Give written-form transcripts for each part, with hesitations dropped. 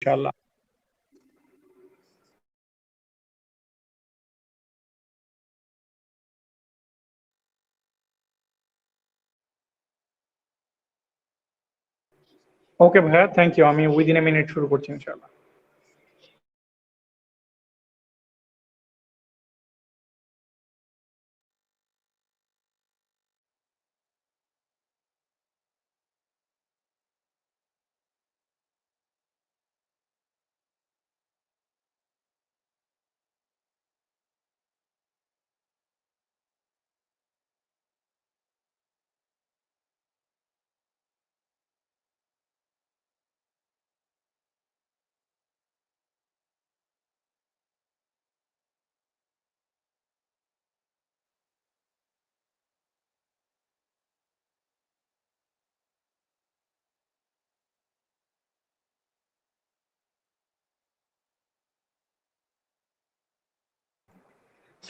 ইনশাআল্লাহ। ওকে ভাইয়া, thank you. আমি উইদিন এ মিনিট শুরু করছি ইনশাআল্লাহ।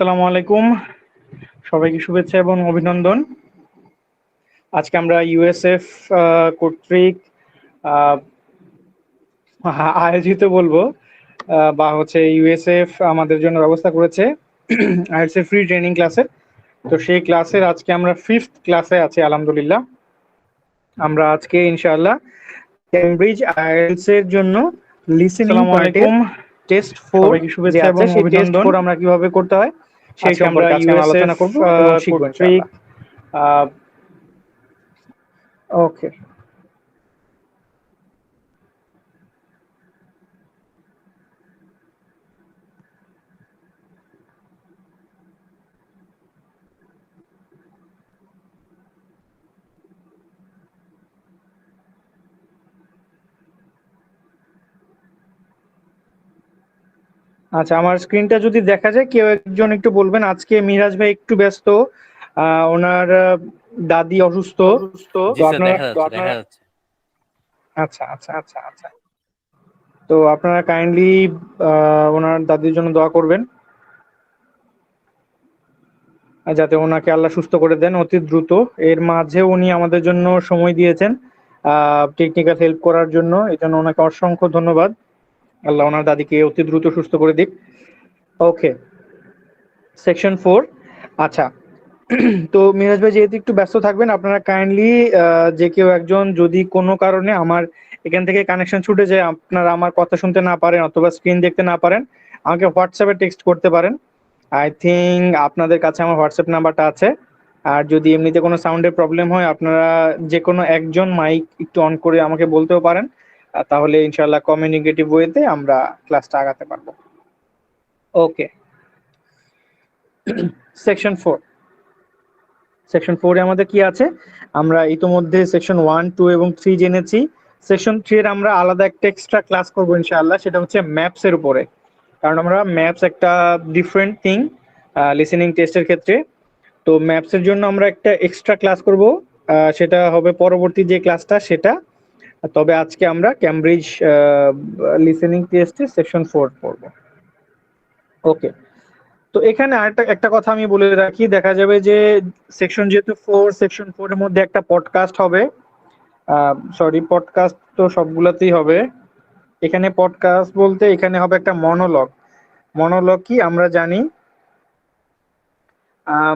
আসসালামু আলাইকুম, সবাইকে শুভেচ্ছা এবং অভিনন্দন। আজকে আমরা ইউএসএফ কর্তৃক আয়োজিত বলবো বা হচ্ছে ইউএসএফ আমাদের জন্য ব্যবস্থা করেছে আইএলটিএস এর ফ্রি ট্রেনিং ক্লাসের। তো সেই ক্লাসের আজকে আমরা 5th ক্লাসে আছি আলহামদুলিল্লাহ। আমরা আজকে ইনশাআল্লাহ ক্যামব্রিজ আইএলটিএস এর জন্য লিসেনিং পার্টের টেস্ট 4 সবাইকে শুভেচ্ছা এবং সেই টেস্ট অভিনন্দন। 4 আমরা কিভাবে করতে হয় সেই সম্পর্কে আজকে আমরা আলোচনা করব এবং শিখব ইনশাআল্লাহ। ওকে, আচ্ছা, আমার স্ক্রিনটা যদি দেখা যায় কেউ একজন একটু বলবেন। আজকে মিরাজ ভাই একটু ব্যস্ত, ওনার দাদি অসুস্থ। জি স্যার, দেখা যাচ্ছে। আচ্ছা আচ্ছা আচ্ছা আচ্ছা, তো আপনারা কাইন্ডলি ওনার দাদির জন্য দোয়া করবেন যাতে ওনাকে আল্লাহ সুস্থ করে দেন অতি দ্রুত। এর মাঝে উনি আমাদের জন্য সময় দিয়েছেন টেকনিক্যাল হেল্প করার জন্য, এই জন্য ওনাকে অসংখ্য ধন্যবাদ। আল্লাহ ওনার দাদিকে অতি দ্রুত সুস্থ করে দিক। ওকে, সেকশন 4। আচ্ছা, তো মিরাজ ভাই যেহেতু একটু ব্যস্ত থাকবেন, আপনারা কাইন্ডলি যে কেউ একজন যদি কোনো কারণে আমার এখান থেকে কানেকশন ছুটে যায়, আপনারা আমার কথা শুনতে না পারেন অথবা স্ক্রিন দেখতে না পারেন, আমাকে হোয়াটসঅ্যাপে টেক্সট করতে পারেন। আই থিঙ্ক আপনাদের কাছে আমার হোয়াটসঅ্যাপ নাম্বারটা আছে। আর যদি এমনিতে কোনো সাউন্ডের প্রবলেম হয়, আপনারা যে কোনো একজন মাইক একটু অন করে আমাকে বলতেও পারেন, তাহলে ইনশাআল্লাহ কমিউনিকেটিভ ওয়েতে আমরা ক্লাসটা আগাতে পারবো। ওকে, সেকশন 4। সেকশন 4 এ আমাদের কি আছে? আমরা ইতোমধ্যে সেকশন 1, 2 এবং 3 জেনেছি। সেকশন 3 এর আমরা আলাদা একটা এক্সট্রা ক্লাস করব ইনশাআল্লাহ, সেটা হচ্ছে ম্যাপস এর উপরে। কারণ আমরা ম্যাপস একটা ডিফারেন্ট থিং লিসেনিং টেস্টের ক্ষেত্রে। তো ম্যাপস এর জন্য আমরা একটা এক্সট্রা ক্লাস করব, সেটা হবে পরবর্তী যে ক্লাসটা সেটা। তবে আজকে আমরা ক্যামব্রিজ লিসেনিং টেস্টে সেকশন 4 পড়ব। ওকে, তো এখানে আরেকটা একটা কথা আমি বলে রাখি, দেখা যাবে যে সেকশন যেহেতু 4, সেকশন 4 এর মধ্যে একটা পডকাস্ট হবে। সরি, পডকাস্ট তো সবগুলাতেই হবে। এখানে পডকাস্ট বলতে এখানে হবে একটা মনোলগ। মনোলগ কি আমরা জানি,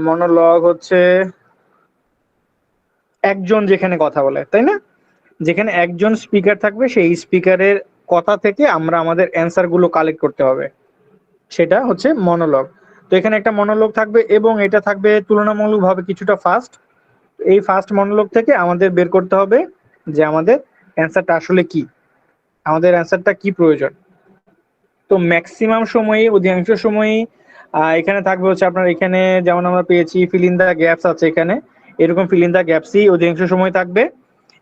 মনোলগ হচ্ছে একজন যেখানে কথা বলে, তাই না? যেখানে একজন স্পিকার থাকবে, সেই স্পিকারের কথা থেকে আমরা আমাদের অ্যান্সার গুলো কালেক্ট করতে হবে, সেটা হচ্ছে মনোলগ। তো এখানে একটা মনোলগ থাকবে এবং এটা থাকবে তুলনামূলকভাবে কিছুটা ফাস্ট। এই ফাস্ট মনোলগ থেকে আমাদের বের করতে হবে যে আমাদের অ্যান্সারটা আসলে কি, আমাদের অ্যান্সারটা কি প্রয়োজন। তো ম্যাক্সিমাম সময়ই, অধিকাংশ সময়ই এখানে থাকবে হচ্ছে আপনার, এখানে যেমন আমরা পেয়েছি ফিল ইন দ্য গ্যাপস আছে, এখানে এরকম ফিল ইন দ্য গ্যাপসই অধিকাংশ সময় থাকবে।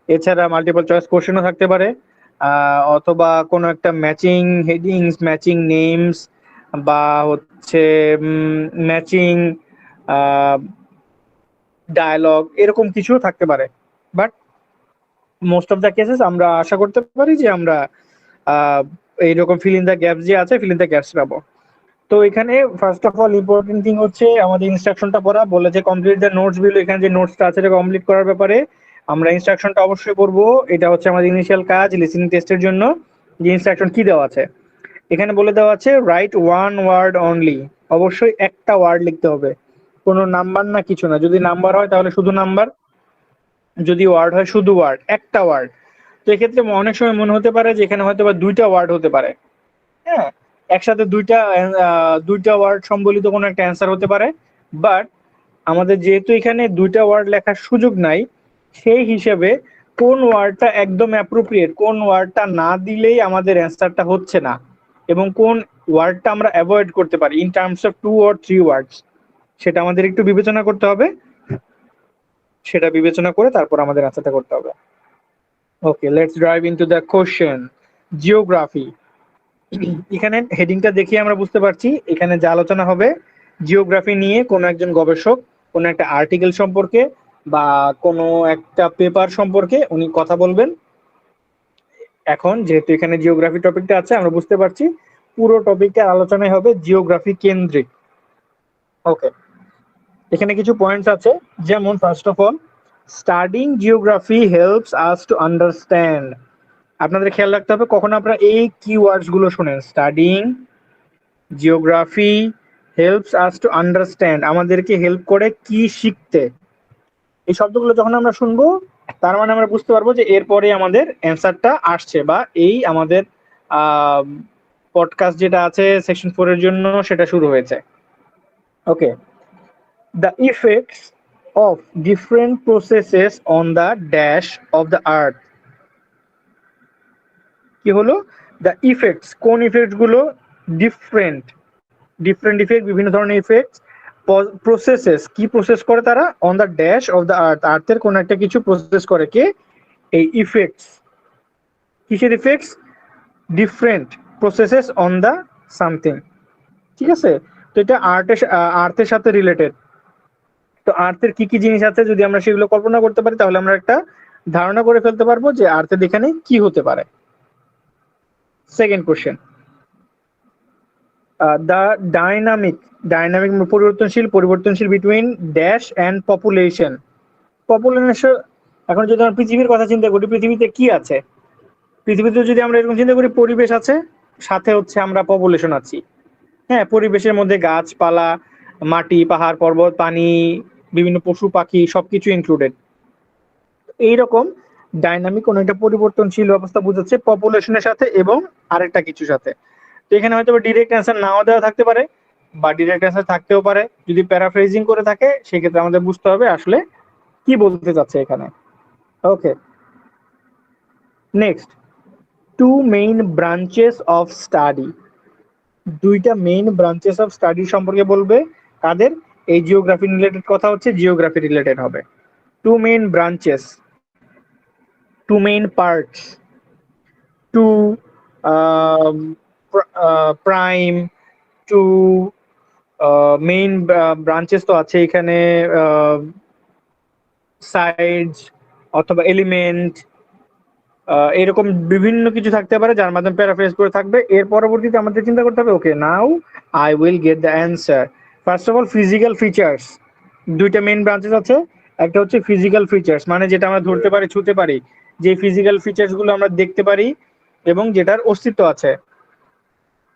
এছাড়া মাল্টিপল চয়েস কোশ্চেনও থাকতে পারে, অথবা কোনো একটা ম্যাচিং হেডিংস, ম্যাচিং নেমস, বা হচ্ছে ম্যাচিং ডায়ালগ, এরকম কিছু থাকতে পারে। But most of the cases আমরা আশা করতে পারি যে আমরা এইরকম ফিল ইন দ্য গ্যাপস যে আছে, ফিল ইন দ্য গ্যাপস পাবো। তো এখানে first of all important thing হচ্ছে আমাদের ইনস্ট্রাকশনটা পড়া। বলেছে কমপ্লিট দ্য নোটস বিলো, এখানে যে নোটসটা আছে এটা কমপ্লিট করার ব্যাপারে আমরা ইনস্ট্রাকশনটা অবশ্যই পড়বো। এটা হচ্ছে আমাদের ইনিশিয়াল কাজ লিসেনিং টেস্টের জন্য। যে ইনস্ট্রাকশন কি দেওয়া আছে, এখানে বলে দেওয়া আছে রাইট ওয়ান ওয়ার্ড অনলি, অবশ্যই একটা ওয়ার্ড লিখতে হবে, কোনো নাম্বার না কিছু না, যদি নাম্বার হয় তাহলে শুধু নাম্বার, যদি ওয়ার্ড হয় শুধু ওয়ার্ড, একটা ওয়ার্ড। তো এক্ষেত্রে অনেক সময় মনে হতে পারে যে এখানে হয়তো বা দুইটা ওয়ার্ড হতে পারে, হ্যাঁ, একসাথে দুইটা ওয়ার্ড সম্বলিত কোনো একটা অ্যান্সার হতে পারে, বাট আমাদের যেহেতু এখানে দুইটা ওয়ার্ড লেখার সুযোগ নাই, সেই হিসেবে কোন ওয়ার্ডটা একদম অ্যাপ্রোপ্রিয়েট, কোন ওয়ার্ডটা না দিলেই আমাদের অ্যান্সারটা হচ্ছে না, এবং কোন ওয়ার্ডটা আমরা অ্যাভয়েড করতে পারি ইন টার্মস অফ 2 or 3 ওয়ার্ডস, সেটা আমাদের একটু বিবেচনা করতে হবে, সেটা বিবেচনা করে তারপর আমাদের অ্যান্সারটা করতে হবে। Okay, let's drive into the question. Geography, এখানে হেডিংটা দেখে আমরা বুঝতে পারছি এখানে যে আলোচনা হবে জিওগ্রাফি নিয়ে, কোনো একজন গবেষক কোনো একটা আর্টিকেল সম্পর্কে বা কোনো একটা পেপার সম্পর্কে উনি কথা বলবেন। এখন যেহেতু এখানে জিওগ্রাফি টপিকটা আছে, আমরা বুঝতে পারছি পুরো টপিকটার আলোচনাই হবে জিওগ্রাফি কেন্দ্রিক। ওকে, এখানে কিছু পয়েন্টস আছে, যেমন first of all, studying geography helps us to understand. আপনাদের খেয়াল রাখতে হবে কখন আপনারা এই কিওয়ার্ডস গুলো শুনেন, studying geography helps us to understand, আমাদেরকে হেল্প করে কি শিখতে, এই শব্দগুলো যখন আমরা শুনবো তার মানে আমরা বুঝতে পারবো যে এরপরে আমাদের অ্যান্সারটা আসছে, বা এই আমাদের পডকাস্ট যেটা আছে সেকশন 4 এর জন্য সেটা শুরু হয়েছে। Okay, the effects of different processes on the dash of the earth. কি হলো? দ্য ইফেক্টস, কোন ইফেক্টস গুলো? ডিফারেন্ট ডিফারেন্ট ইফেক্ট, বিভিন্ন ধরনের ইফেক্ট। প্রসেসেস, কি প্রসেস করে তারা? On the dash of the earth, আর্থের কোন একটা কিছু প্রসেস করে কে? এই ইফেক্টস। কিসের effects? Different processes on the something. ঠিক আছে, তো এটা আর্থের সাথে রিলেটেড। তো আর্থের কি কি জিনিস আছে, যদি আমরা সেগুলো কল্পনা করতে পারি তাহলে আমরা একটা ধারণা করে ফেলতে পারবো যে আর্থের এখানে কি হতে পারে। সেকেন্ড কোশ্চেন, দ্য ডাইনামিক পরিবর্তনশীল between dash and population. Population, এখন যদি আমরা পৃথিবীর কথা চিন্তা করি, পৃথিবীতে কি আছে? পৃথিবীতে যদি আমরা এরকম চিন্তা করি, পরিবেশ আছে, সাথে হচ্ছে আমরা পপুলেশন আছি। হ্যাঁ, পরিবেশের মধ্যে গাছপালা, মাটি, পাহাড়, পর্বত, পানি, বিভিন্ন পশু পাখি সবকিছু ইনক্লুডেড। এইরকম ডাইনামিক কোন একটা পরিবর্তনশীল অবস্থা বোঝাচ্ছে পপুলেশনের সাথে এবং আরেকটা কিছুর সাথে। তো এখানে হয়তো ডিরেক্ট অ্যান্সার নাও দেওয়া থাকতে পারে, বা ডিরেক্ট অ্যান্সার থাকতেও পারে। যদি প্যারাফ্রেজিং করে থাকে সেক্ষেত্রে আমাদের বুঝতে হবে আসলে কি বলতে চাচ্ছে এখানে। Okay, next, two main branches of study. দুইটা মেইন ব্রাঞ্চেস অফ স্টাডি সম্পর্কে বলবে। কাদের? এই জিওগ্রাফি রিলেটেড কথা হচ্ছে, জিওগ্রাফি রিলেটেড হবে। Two main branches, two main parts, two prime, two main branches তো আছে এখানে, সাইডস অথবা এলিমেন্ট, এরকম বিভিন্ন কিছু থাকতে পারে যার মাধ্যমে প্যারাফ্রেজ করে থাকবে। এর পরবর্তীতে আমাদের চিন্তা করতে হবে, okay now I will get the answer. First of all, physical features. দুইটা মেইন ব্রাঞ্চেস আছে, একটা হচ্ছে ফিজিক্যাল ফিচার্স, মানে যেটা আমরা ধরতে পারি, ছুঁতে পারি, যে ফিজিক্যাল ফিচার্স গুলো আমরা দেখতে পারি এবং যেটার অস্তিত্ব আছে।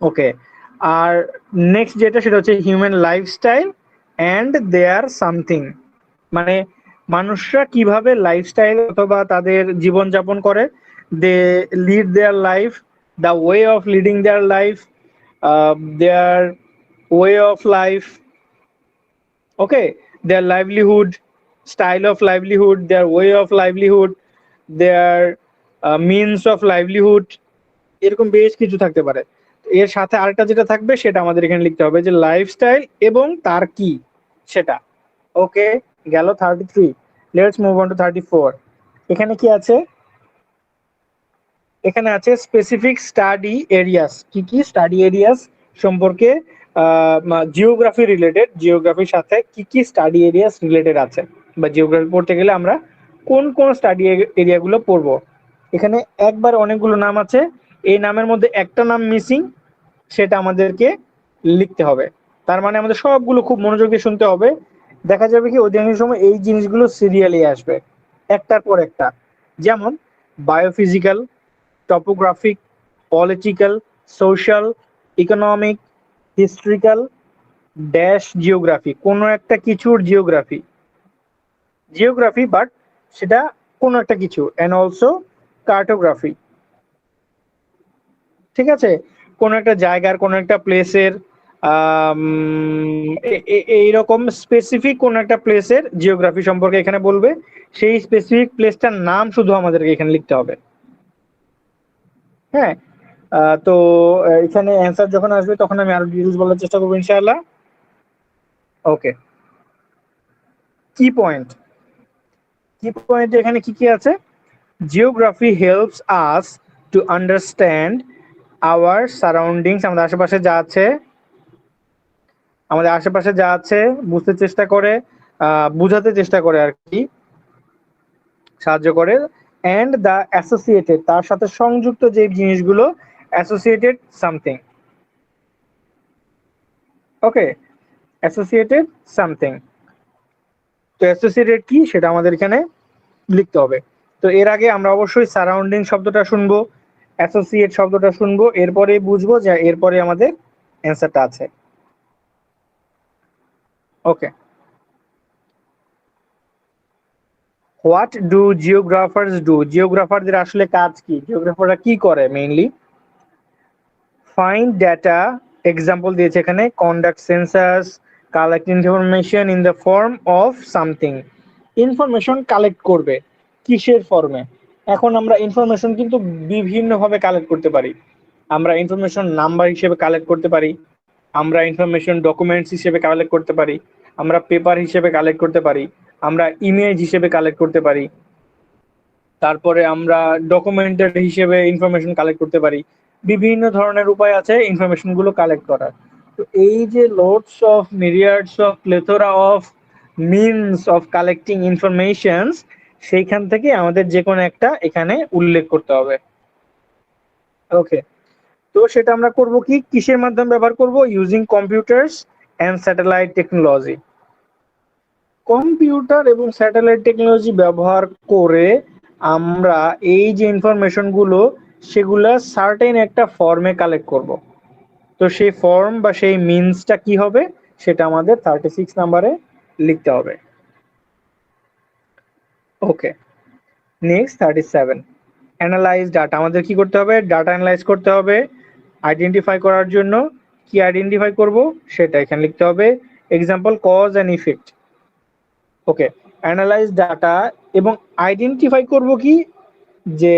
ওকে, আর নেক্সট যেটা, সেটা হচ্ছে human lifestyle and their something, মানে মানুষরা কিভাবে লাইফস্টাইল অথবা তাদের জীবন যাপন করে, they lead their life, the way of leading their life, their way of life. Okay, their livelihood, style of livelihood, their way of livelihood, their means of livelihood, এরকম বেশ কিছু থাকতে পারে। এর সাথে আরেকটা যেটা থাকবে সেটা আমাদের এখানে লিখতে হবে, যে লাইফস্টাইল এবং তার কি সেটা। ওকে, গেল 33। Let's move on to 34। এখানে কি আছে? এখানে আছে স্পেসিফিক স্টাডি এরিয়াস। কি কি স্টাডি এরিয়াস সম্পর্কে জিওগ্রাফি রিলেটেড, জিওগ্রাফির সাথে কি কি স্টাডি এরিয়াস রিলেটেড আছে, বা জিওগ্রাফি পড়তে গেলে আমরা কোন কোন স্টাডি এরিয়াগুলো পড়বো। এখানে একবার অনেকগুলো নাম আছে, এই নামের মধ্যে একটা নাম মিসিং, সেটা আমাদেরকে লিখতে হবে। তার মানে আমাদের সবগুলো খুব মনোযোগ দিয়ে শুনতে হবে। দেখা যাবে কি অধিকাংশ সময় এই জিনিসগুলো সিরিয়ালি আসবে একটার পর একটা, যেমন biophysical, topographic, political, social, economic, historical, dash geography, কোনো একটা কিছুর জিওগ্রাফি, বাট সেটা কোনো একটা কিছু, এন্ড অলসো কার্টোগ্রাফি। ঠিক আছে, কোন একটা জায়গার, কোন একটা প্লেসের, এইরকম স্পেসিফিক কোন একটা প্লেসের জিওগ্রাফি সম্পর্কে এখানে বলবে, সেই স্পেসিফিক প্লেসটার নাম শুধু আমাদেরকে এখানে লিখতে হবে। হ্যাঁ, তো এখানে অ্যান্সার যখন আসবে তখন আমি আরো ডিটেলস বলার চেষ্টা করবো ইনশাআল্লাহ। ওকে, কি পয়েন্ট, এখানে কি কি আছে? Geography helps us to understand our surroundings, আমাদের আশেপাশে যা আছে বুঝতে চেষ্টা করে, বুঝাতে চেষ্টা করে আর কি, সাহায্য করে। এন্ড দ্য অ্যাসোসিয়েটেড, তার সাথে সংযুক্ত যে জিনিসগুলো, অ্যাসোসিয়েটেড সামথিং। ওকে, অ্যাসোসিয়েটেড সামথিং। তো অ্যাসোসিয়েটেড কি সেটা আমাদের এখানে লিখতে হবে। তো এর আগে আমরা অবশ্যই সারাউন্ডিং শব্দটা শুনবো, অ্যাসোসিয়েট শব্দটা শুনবো, এরপরে বুঝবো যে এরপরে আমাদের অ্যান্সারটা আছে। ওকে, হোয়াট ডু জিওগ্রাফার্স ডু, জিওগ্রাফারদের আসলে কাজ কি, জিওগ্রাফাররা কি করে মেইনলি? ফাইন্ড ডেটা, এক্সাম্পল দিয়েছে এখানে, conduct census, collect information in the form of something. Information collect করবে কিসের ফর্মে? এখন আমরা ইনফরমেশন কিন্তু বিভিন্নভাবে কালেক্ট করতে পারি। আমরা ইনফরমেশন নাম্বার হিসেবে কালেক্ট করতে পারি, আমরা ইনফরমেশন ডকুমেন্টস হিসেবে কালেক্ট করতে পারি, আমরা পেপার হিসেবে কালেক্ট করতে পারি, আমরা ইমেজ হিসেবে কালেক্ট করতে পারি, তারপরে আমরা ডকুমেন্টের হিসেবে ইনফরমেশন কালেক্ট করতে পারি। বিভিন্ন ধরনের উপায় আছে ইনফরমেশন গুলো কালেক্ট করার। তো এই যে loads of myriads of plethora of means of collecting informations, সেইখান থেকে আমাদের যে কোনো একটা এখানে উল্লেখ করতে হবে। ওকে, তো সেটা আমরা করব কি, কিসের মাধ্যমে ব্যবহার করব? Using computers and satellite technology. Computer এবং স্যাটেলাইট টেকনোলজি ব্যবহার করে আমরা এই যে ইনফরমেশন গুলো, সেগুলা সার্টেন একটা ফর্মে কালেক্ট করব। তো সেই ফর্ম বা সেই মিনসটা কি হবে সেটা আমাদের 36 নাম্বারে লিখতে হবে। ওকে, নেক্সট 37, অ্যানালাইজ ডাটা। আমাদের কি করতে হবে? ডাটা অ্যানালাইজ করতে হবে। আইডেন্টিফাই করার জন্য কি আইডেন্টিফাই করব সেটা এখানে লিখতে হবে, example cause and effect. Okay, analyze data এবং আইডেন্টিফাই করব কি, যে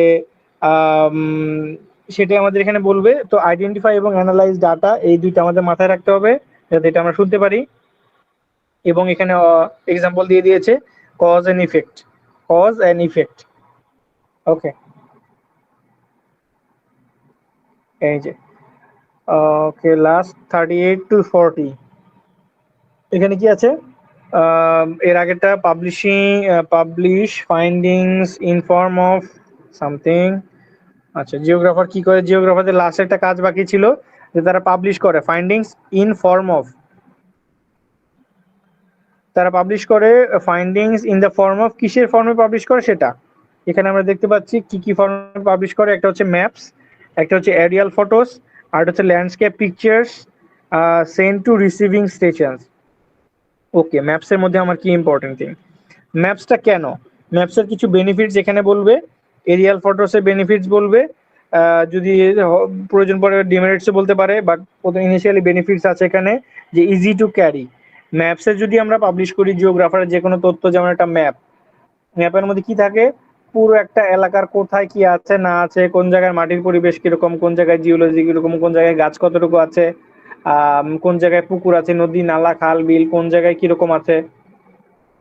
সেটা আমাদের এখানে বলবে। তো আইডেন্টিফাই এবং অ্যানালাইজ ডাটা, এই দুইটা আমাদের মাথায় রাখতে হবে যাতে এটা আমরা শুনতে পারি। এবং এখানে এক্সাম্পল দিয়ে দিয়েছে, cause and effect, cause and effect. Okay, এই যে ওকে, লাস্ট 38 to 40, এখানে কি আছে? এর আগেরটা publish findings in form of something. আচ্ছা, জিওগ্রাফার কি করে? জিওগ্রাফারদের লাস্ট একটা কাজ বাকি ছিল, যে তারা পাবলিশ করে ফাইন্ডিংস ইন ফর্ম অফ, তারা পাবলিশ করে findings in the form of, কিসের ফর্মে পাবলিশ করে সেটা এখানে আমরা দেখতে পাচ্ছি। কি কি ফর্মে পাবলিশ করে? একটা হচ্ছে ম্যাপস, একটা হচ্ছে এরিয়াল ফটোস, আর একটা হচ্ছে landscape pictures send to receiving stations. Okay, ম্যাপসের মধ্যে আমার কি ইম্পর্টেন্ট থিং, ম্যাপসটা কেন? ম্যাপসের কিছু বেনিফিটস এখানে বলবে, এরিয়াল ফটোসের বেনিফিটস বলবে, যদি প্রয়োজন পড়ে ডিমেরিটসও বলতে পারে, বাট প্রথম ইনিশিয়ালি বেনিফিটস আছে এখানে, যে ইজি টু ক্যারি। ম্যাপসে যদি আমরা পাবলিশ করি জিওগ্রাফারের যে কোনো তথ্য, যেমন একটা ম্যাপ, ম্যাপের মধ্যে কি থাকে? পুরো একটা এলাকার কোথায় কি আছে না আছে, কোন জায়গায় মাটির পরিবেশ কিরকম, কোন জায়গায় জিওলজি কিরকম, কোন জায়গায় গাছ কতটুকু আছে, কোন জায়গায় পুকুর আছে, নদী নালা খাল বিল কোন জায়গায় কিরকম আছে,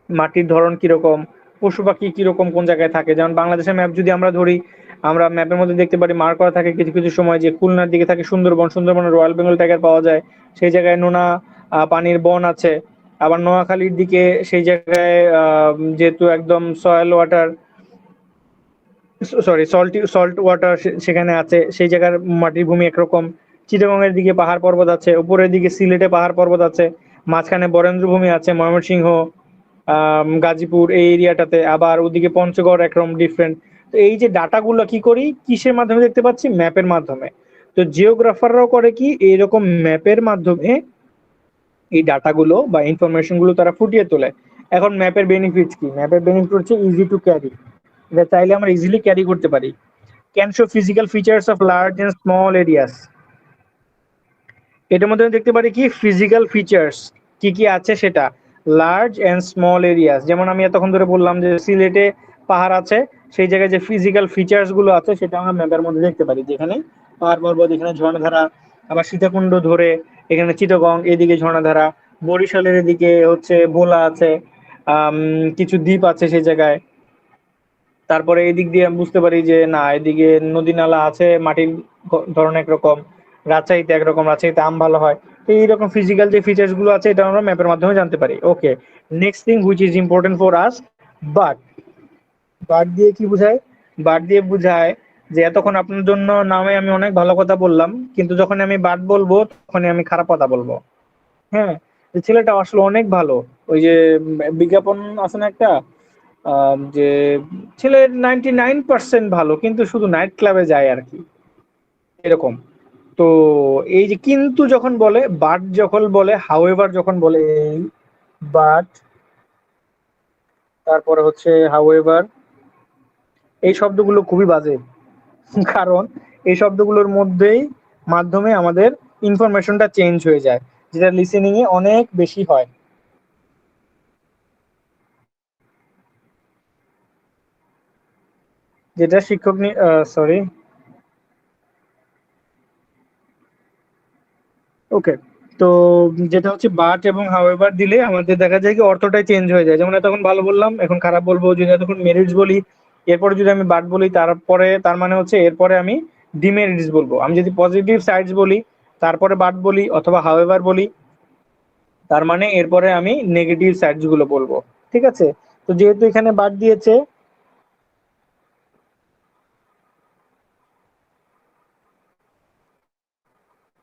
মাটির ধরন কিরকম, পশু পাখি কিরকম কোন জায়গায় থাকে। যেমন বাংলাদেশের ম্যাপ যদি আমরা ধরি, আমরা ম্যাপের মধ্যে দেখতে পারি মার্ক করা থাকে কিছু কিছু সময়, যে খুলনার দিকে থাকে সুন্দরবন, সুন্দরবনে রয়্যাল বেঙ্গল টাইগার পাওয়া যায়, সেই জায়গায় নোনা পানির বন আছে। আবার নোয়াখালীর দিকে সেই জায়গায় যেহেতু একদম soil water, sorry salt water সেখানে আছে, সেই জায়গার মাটির ভূমি একরকম। চিটাগংয়ের দিকে পাহাড় পর্বত আছে, উপরের দিকে সিলেটে পাহাড় পর্বত আছে, মাঝখানে বরেন্দ্র ভূমি আছে, ময়মনসিংহ গাজীপুর এই এরিয়াটাতে, আবার ওদিকে পঞ্চগড় একরকম ডিফারেন্ট। তো এই যে ডাটাগুলো কি করি, কিসের মাধ্যমে দেখতে পাচ্ছি? ম্যাপের মাধ্যমে। তো জিওগ্রাফাররাও করে কি এইরকম ম্যাপের মাধ্যমে এই ডাটাগুলো বা ইনফরমেশন গুলো তারা ফুটিয়ে তোলে। এখন ম্যাপের বেনিফিটস কি? ম্যাপের বেনিফিট হচ্ছে ইজি টু ক্যারি, এটা চাইলে আমরা ইজিলি ক্যারি করতে পারি। Can show physical features of large and small areas, এটার মধ্যে দেখতে পারি কি ফিজিক্যাল ফিচার্স কি কি আছে সেটা, লার্জ এন্ড স্মল এরিয়াস। যেমন আমি এতক্ষণ ধরে বললাম যে সিলেটে পাহাড় আছে, সেই জায়গায় যে ফিজিক্যাল ফিচার্স গুলো আছে সেটা আমরা ম্যাপের মধ্যে দেখতে পারি, যেখানে পাহাড় পর্বত, এখানে ঝর্ণাধারা, আবার সীতাকুণ্ড ধরে এখানে চিটাগং, এদিকে ঝর্ণাধারা, বরিশালের এদিকে হচ্ছে ভোলা আছে, কিছু দ্বীপ আছে সেই জায়গায়। তারপরে এদিক দিয়ে আমি বুঝতে পারি যে না এদিকে নদী নালা আছে, মাটির ধরন একরকম, রাজশাহীতে একরকম, রাজশাহীতে আম ভালো হয়। তো এইরকম ফিজিক্যাল যে ফিচার্স গুলো আছে এটা আমরা ম্যাপের মাধ্যমে জানতে পারি। Okay, next thing which is important for us, but. But দিয়ে কি বোঝায়? বাট দিয়ে বোঝায় যে এতক্ষণ আপনার জন্য নামে আমি অনেক ভালো কথা বললাম, কিন্তু যখন আমি বাট বলবো তখনই আমি খারাপ কথা বলবো। হ্যাঁ, যে ছেলেটা আসলে অনেক ভালো, ওই যে বিজ্ঞাপন আছে না একটা, যে ছেলে 99% ভালো কিন্তু শুধু নাইট ক্লাবে যায় আর কি, এরকম। তো এই যে কিন্তু যখন বলে, বাট যখন বলে, হাউএভার যখন বলে, এই বাট, তারপরে হচ্ছে হাউএভার, এই শব্দগুলো খুবই বাজে। কারণ এই শব্দগুলোর মধ্যেই মাধ্যমে আমাদের ইনফরমেশনটা চেঞ্জ হয়ে যায়, যেটা লিসেনিং এ অনেক বেশি হয়। যেটা শিক্ষক সরি, ওকে। তো যেটা হচ্ছে বাট এবং হাউএভার দিলে আমাদের দেখা যায় কি অর্থটাই চেঞ্জ হয়ে যায়। যেমন এতক্ষণ ভালো বললাম, এখন খারাপ বলবো। যদি এতক্ষণ মেরিটস বলি, এরপরে যদি আমি বাট বলি, তারপরে তার মানে হচ্ছে এরপরে আমি ডিমেরিটস বলবো। আমি যদি পজিটিভ সাইডস বলি তারপরে বাট বলি অথবা হাউএভার বলি, তার মানে এরপরে আমি নেগেটিভ সাইডস গুলো বলবো। ঠিক আছে? তো যেহেতু এখানে বাট দিয়েছে,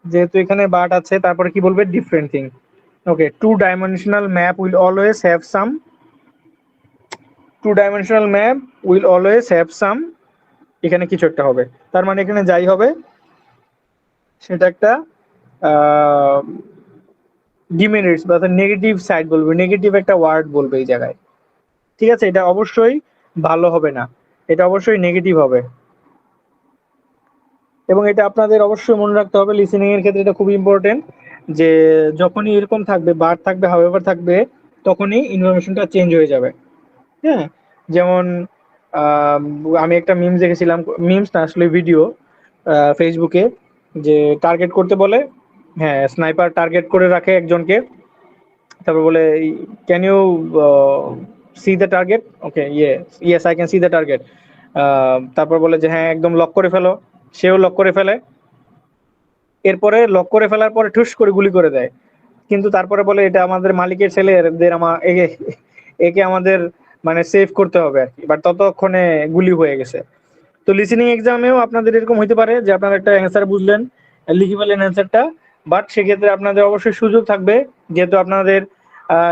যেহেতু এখানে বাট আছে, তারপরে কি বলবে? Different thing. Okay, two dimensional map will always have some, এখানে কিছু একটা হবে। তার মানে এখানে যাই হবে সেটা একটা ডিমেরিটস বা নেগেটিভ সাইড বলবে, নেগেটিভ একটা ওয়ার্ড বলবে এই জায়গায়। ঠিক আছে? এটা অবশ্যই ভালো হবে না, এটা অবশ্যই নেগেটিভ হবে। এবং এটা আপনাদের অবশ্যই মনে রাখতে হবে, লিসেনিং এর ক্ষেত্রে এটা খুব ইম্পর্টেন্ট, যে যখনই এরকম থাকবে, বার থাকবে, হাউএভার থাকবে, তখনই ইনফরমেশনটা চেঞ্জ হয়ে যাবে। হ্যাঁ, যেমন আহ, আমি একটা মিমস দেখেছিলাম, মিমস না আসলে ভিডিও, ফেসবুকে, যে টার্গেট করতে বলে, হ্যাঁ স্নাইপার টার্গেট করে রাখে একজনকে, তারপর বলে can you see the target, okay yes I can see the target, তারপর বলে যে হ্যাঁ একদম লক করে ফেলো, সেও লক করে ফেলে। এরপরে লক করে ফেলার পরে ঠুস করে গুলি করে দেয়, কিন্তু তারপরে বলে এটা আমাদের মালিকের ছেলে, এদের একে একে আমাদের মানে সেভ করতে হবে আর কি, বাট ততক্ষণে গুলি হয়ে গেছে। তো লিসেনিং এক্সামেও আপনাদের এরকম হইতে পারে যে আপনারা একটা অ্যান্সার বুঝলেন, লিখে ফেলেন অ্যান্সারটা, বাট সেক্ষেত্রে আপনাদের অবশ্যই সুযোগ থাকবে, যেহেতু আপনাদের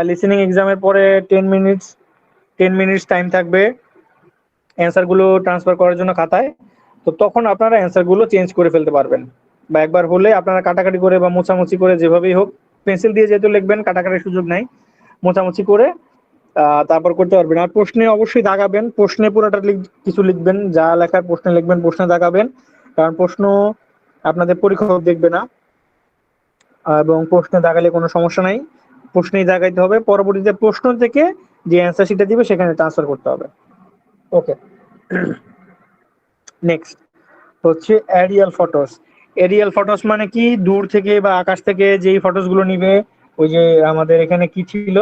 লিসেনিং এক্সামের পরে 10 মিনিটস টাইম থাকবে অ্যান্সার গুলো ট্রান্সফার করার জন্য খাতায়। তো তখন আপনারা অ্যান্সার গুলো চেঞ্জ করে ফেলতে পারবেন, বা একবার হলে আপনারা কাটাকাটি করে বা মোছামুছি করে, যেভাবেই হোক, পেন্সিল দিয়ে যেহেতু লিখবেন কাটাকাটির সুযোগ নাই, মোছামুছি করে তারপর করতে পারবেন। আর প্রশ্নে অবশ্যই দাগাবেন, প্রশ্নে পুরোটা কিছু লিখবেন, যা লেখার প্রশ্নে লিখবেন, প্রশ্নে দাগাবেন, কারণ প্রশ্ন আপনাদের পরীক্ষক দেখবে না, এবং প্রশ্নে দাগালে কোনো সমস্যা নাই, প্রশ্নেই দাগাইতে হবে, পরবর্তীতে প্রশ্ন থেকে যে অ্যান্সার শিটটা দিবে সেখানে ট্রান্সফার করতে হবে। ওকে, নেক্সট হচ্ছে এরিয়াল ফটোস। এরিয়াল ফটোস মানে কি? দূর থেকে বা আকাশ থেকে যেই ফটোস গুলো নিবে, ওই যে আমাদের এখানে কি ছিল,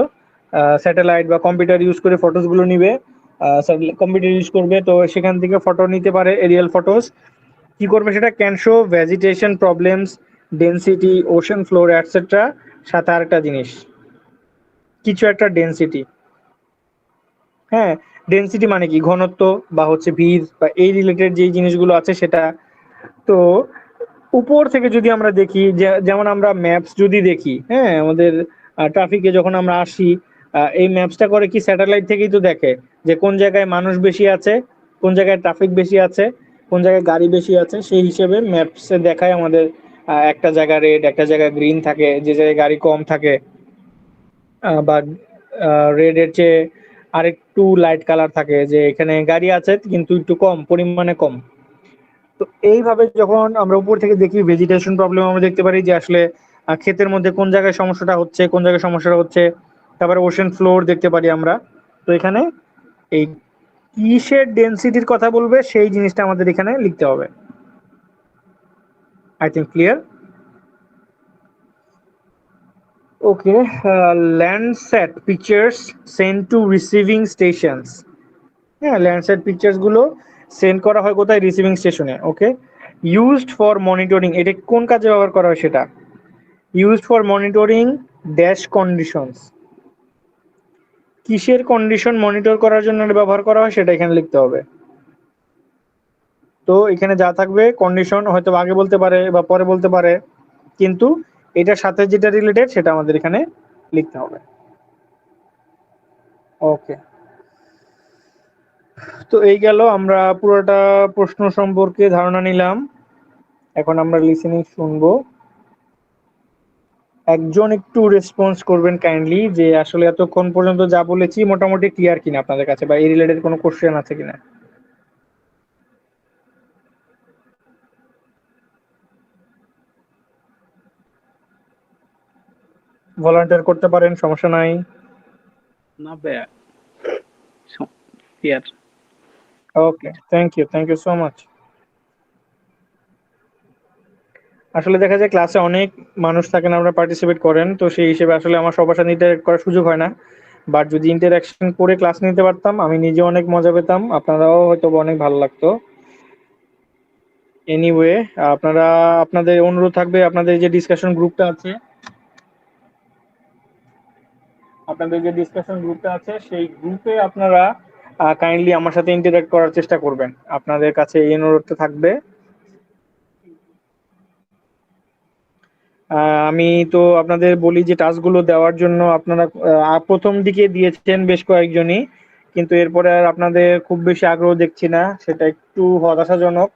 স্যাটেলাইট বা কম্পিউটার ইউজ করে ফটোস গুলো নিবে, কম্পিউটার ইউজ করবে, তো সেখান থেকে ফটো নিতে পারে এরিয়াল ফটোস। কি করবে সেটা? Can show vegetation problems, density, ocean floor etcetera. সাথে আরেকটা জিনিস, কিছু একটা ডেনসিটি। হ্যাঁ, ডেনসিটি মানে কি? ঘনত্ব বা হচ্ছে ভিড় বা এই রিলেটেড যে জিনিসগুলো আছে সেটা। তো উপর থেকে যদি আমরা দেখি, যেমন আমরা ম্যাপস যদি দেখি, হ্যাঁ আমাদের ট্রাফিকে যখন আমরা আসি, এই ম্যাপসটা করে কি স্যাটেলাইট থেকেই তো দেখে যে কোন জায়গায় মানুষ বেশি আছে, কোন জায়গায় ট্রাফিক বেশি আছে, কোন জায়গায় গাড়ি বেশি আছে, সেই হিসেবে ম্যাপসে দেখায় আমাদের একটা জায়গা রেড, একটা জায়গায় গ্রিন থাকে, যে জায়গায় গাড়ি কম থাকে বা রেড এর চেয়ে আরেকটু লাইট কালার থাকে, যে এখানে গাড়ি আছে কিন্তু একটু কম পরিমাণে কম। তো এইভাবে যখন আমরা উপর থেকে দেখি ভেজিটেশন প্রবলেম, আমরা দেখতে পারি যে আসলে ক্ষেতের মধ্যে কোন জায়গায় সমস্যাটা হচ্ছে, কোন জায়গায় সমস্যাটা হচ্ছে। তারপরে ওশেন ফ্লোর দেখতে পারি আমরা। তো এখানে এই কিসের ডেনসিটির কথা বলবে সেই জিনিসটা আমাদের এখানে লিখতে হবে। I think clear. Okay, Landsat pictures send to receiving stations. হ্যাঁ, ল্যান্ডসেট পিকচার্স গুলো সেন্ড করা হয় কোথায়? রিসিভিং স্টেশনে। ওকে, ইউজড ফর মনিটরিং, এটা কোন কাজে ব্যবহার করা হয় সেটা? Used for monitoring dash conditions. কিসের কন্ডিশন মনিটর করার জন্য ব্যবহার করা হয় সেটা এখানে লিখতে হবে। তো এখানে যা থাকবে কন্ডিশন হয়তো আগে বলতে পারে বা পরে বলতে পারে, কিন্তু এটার সাথে যেটা রিলেটেড সেটা আমাদের এখানে লিখতে হবে। ওকে, তো এই গেল আমরা পুরোটা প্রশ্ন সম্পর্কে ধারণা নিলাম। এখন আমরা লিসেনিং শুনবো। একজন একটু রেসপন্স করবেন কাইন্ডলি, যে আসলে এতক্ষণ পর্যন্ত যা বলেছি মোটামুটি ক্লিয়ার কিনা আপনাদের কাছে, বা এই রিলেটেড কোনো কোশ্চেন আছে কিনা। ভলান্টিয়ার করতে পারেন, সমস্যা নাই। না ভাইয়া, clear. Okay, thank you so much. আসলে দেখা যায় ক্লাসে অনেক মানুষ থাকেন, আপনারা পার্টিসিপেট করেন, তো সেই হিসেবে আসলে আমার সবার সাথে ইন্টারেক্ট করার সুযোগ হয় না। বাট যদি ইন্টারাকশন করে ক্লাস নিতে পারতাম, আমি নিজে অনেক মজা পেতাম, আপনারাও হয়তো অনেক ভালো লাগতো। এনিওয়ে, আপনারা, আপনাদের অনুরোধ থাকবে, আপনাদের যে ডিসকাশন গ্রুপটা আছে, সেই গ্রুপে আপনারা কাইন্ডলি আমার সাথে ইন্টারেক্ট করার চেষ্টা করবেন। আপনাদের কাছে এই অনুরোধটা থাকবে। আমি তো আপনাদের বলি যে টাস্কগুলো দেওয়ার জন্য আপনারা প্রথম দিকে দিয়েছেন বেশ কয়েকজনই, কিন্তু এরপরে আর আপনাদের খুব বেশি আগ্রহ দেখছি না, সেটা একটু হতাশাজনক।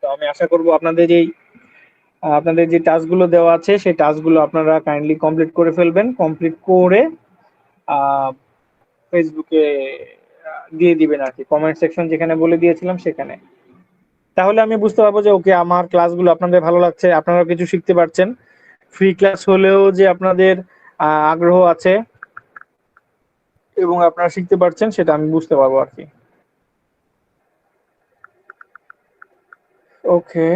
তো আমি আশা করব আপনাদের যে টাস্কগুলো দেওয়া আছে সেই টাস্কগুলো আপনারা কাইন্ডলি কমপ্লিট করে ফেলবেন, কমপ্লিট করে ফেসবুকে দিয়ে দিবেন আর কি, কমেন্ট সেকশন যেখানে বলে দিয়েছিলাম সেখানে। তাহলে আমি বুঝতে পারবো যে ওকে, আমার ক্লাসগুলো আপনাদের ভালো লাগছে, আপনারা কিছু শিখতে পারছেন। ফ্রি ক্লাস হলেও যে আপনাদের আগ্রহ আছে এবং আপনারা শিখতে পারছেন, সেটা আমি বুঝতে পারবো আর কি। ওকে,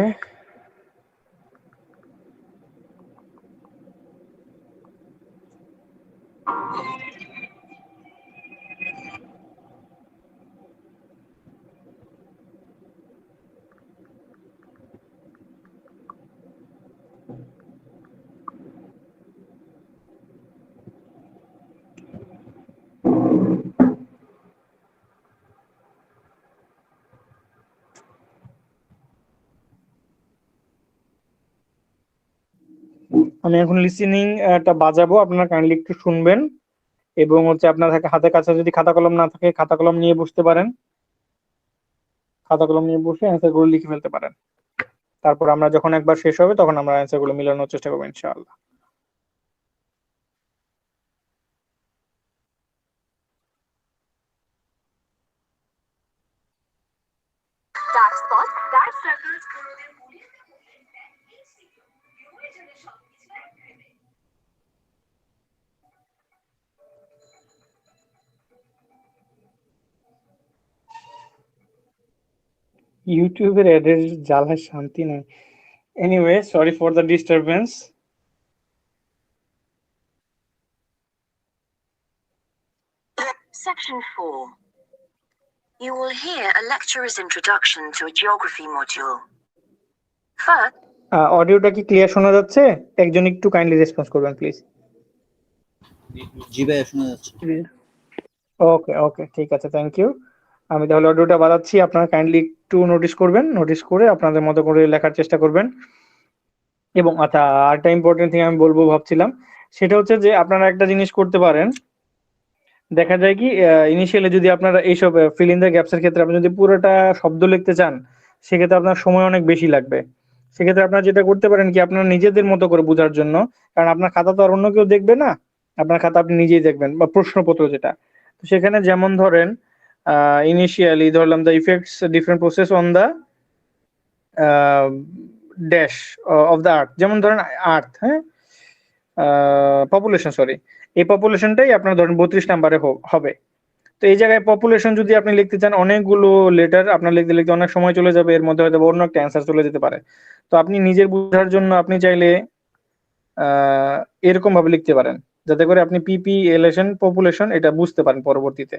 আমি এখন লিসেনিং টা বাজাবো, আপনারা কাইন্ডলি একটু শুনবেন, এবং হচ্ছে আপনার হাতের কাছে যদি খাতা কলম না থাকে, খাতা কলম নিয়ে বসতে পারেন, খাতা কলম নিয়ে বসে অ্যান্সার গুলো লিখে ফেলতে পারেন। তারপর আমরা যখন একবার শেষ হবে তখন আমরা অ্যান্সার গুলো মিলানোর চেষ্টা করবো ইনশাআল্লাহ। ইউটিউবের অ্যাডের জ্বালায় শান্তি নেই। Anyway, sorry for the disturbance. Section 4. You will hear a lecturer's introduction to a geography module. First, অডিওটা কি ক্লিয়ার শোনা যাচ্ছে? একজন একটু কাইন্ডলি রেসপন্স করবেন প্লিজ। জি ভাই, শোনা যাচ্ছে। ওকে, ঠিক আছে, থ্যাংক ইউ। আমি তাহলে অডিওটা বাজাচ্ছি, আপনারা কাইন্ডলি একটু নোটিস করবেন, নোটিস করে আপনাদের মতো করে লেখার চেষ্টা করবেন। এবং আচ্ছা, আরেকটা ইম্পর্টেন্ট থিং আমি বলবো ভাবছিলাম, সেটা হচ্ছে যে আপনারা একটা জিনিস করতে পারেন, দেখা যায় কি ইনিশিয়ালি যদি আপনারা এইসব ফিল ইন দ্য গ্যাপস এর ক্ষেত্রে আপনি যদি পুরোটা শব্দ লিখতে চান সেক্ষেত্রে আপনার সময় অনেক বেশি লাগবে। সেক্ষেত্রে আপনারা যেটা করতে পারেন কি আপনারা নিজেদের মতো করে বোঝার জন্য, কারণ আপনার খাতা তো আর অন্য কেউ দেখবে না, আপনার খাতা আপনি নিজেই দেখবেন বা প্রশ্নপত্র যেটা, তো সেখানে যেমন ধরেন ইনিশিয়ালি ধরলাম the effects different process on the dash of the আর্থ, যেমন ধরেন আর্থ, হ্যাঁ, পপুলেশন, সরি, এই পপুলেশনটাই আপনার ধরেন 32 নাম্বারে হবে। তো এই জায়গায় পপুলেশন যদি আপনি লিখতে চান অনেকগুলো লেটার আপনার লিখতে লিখতে অনেক সময় চলে যাবে, এর মধ্যে হয়তো অন্য একটা অ্যান্সার চলে যেতে পারে। তো আপনি নিজের বোঝার জন্য আপনি চাইলে এরকম ভাবে লিখতে পারেন যাতে করে আপনি পিপিএলেশন পপুলেশন এটা বুঝতে পারেন পরবর্তীতে।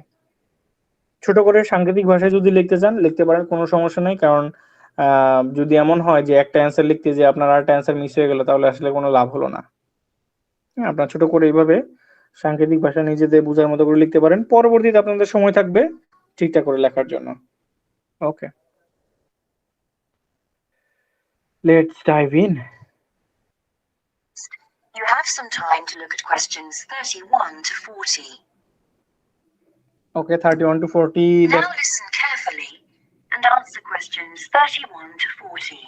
ছোট করে সাংকেতিক ভাষায় যদি লিখতে চান লিখতে পারেন, কোনো সমস্যা নেই, কারণ যদি এমন হয় যে একটা অ্যান্সার লিখতে যে আপনার আরেকটা অ্যান্সার মিস হয়ে গেল তাহলে আসলে কোনো লাভ হলো না। হ্যাঁ, আপনার ছোট করে এইভাবে সাংকেতিক ভাষা নিজেদের বোঝার মতো করে লিখতে পারেন, পরবর্তীতে আপনাদের সময় থাকবে ঠিকঠাক করে লেখার জন্য। Okay, let's dive in. You have some time to look at questions 31 to 40. Okay, 31 to 40। Now listen carefully and answer questions 31 to 40.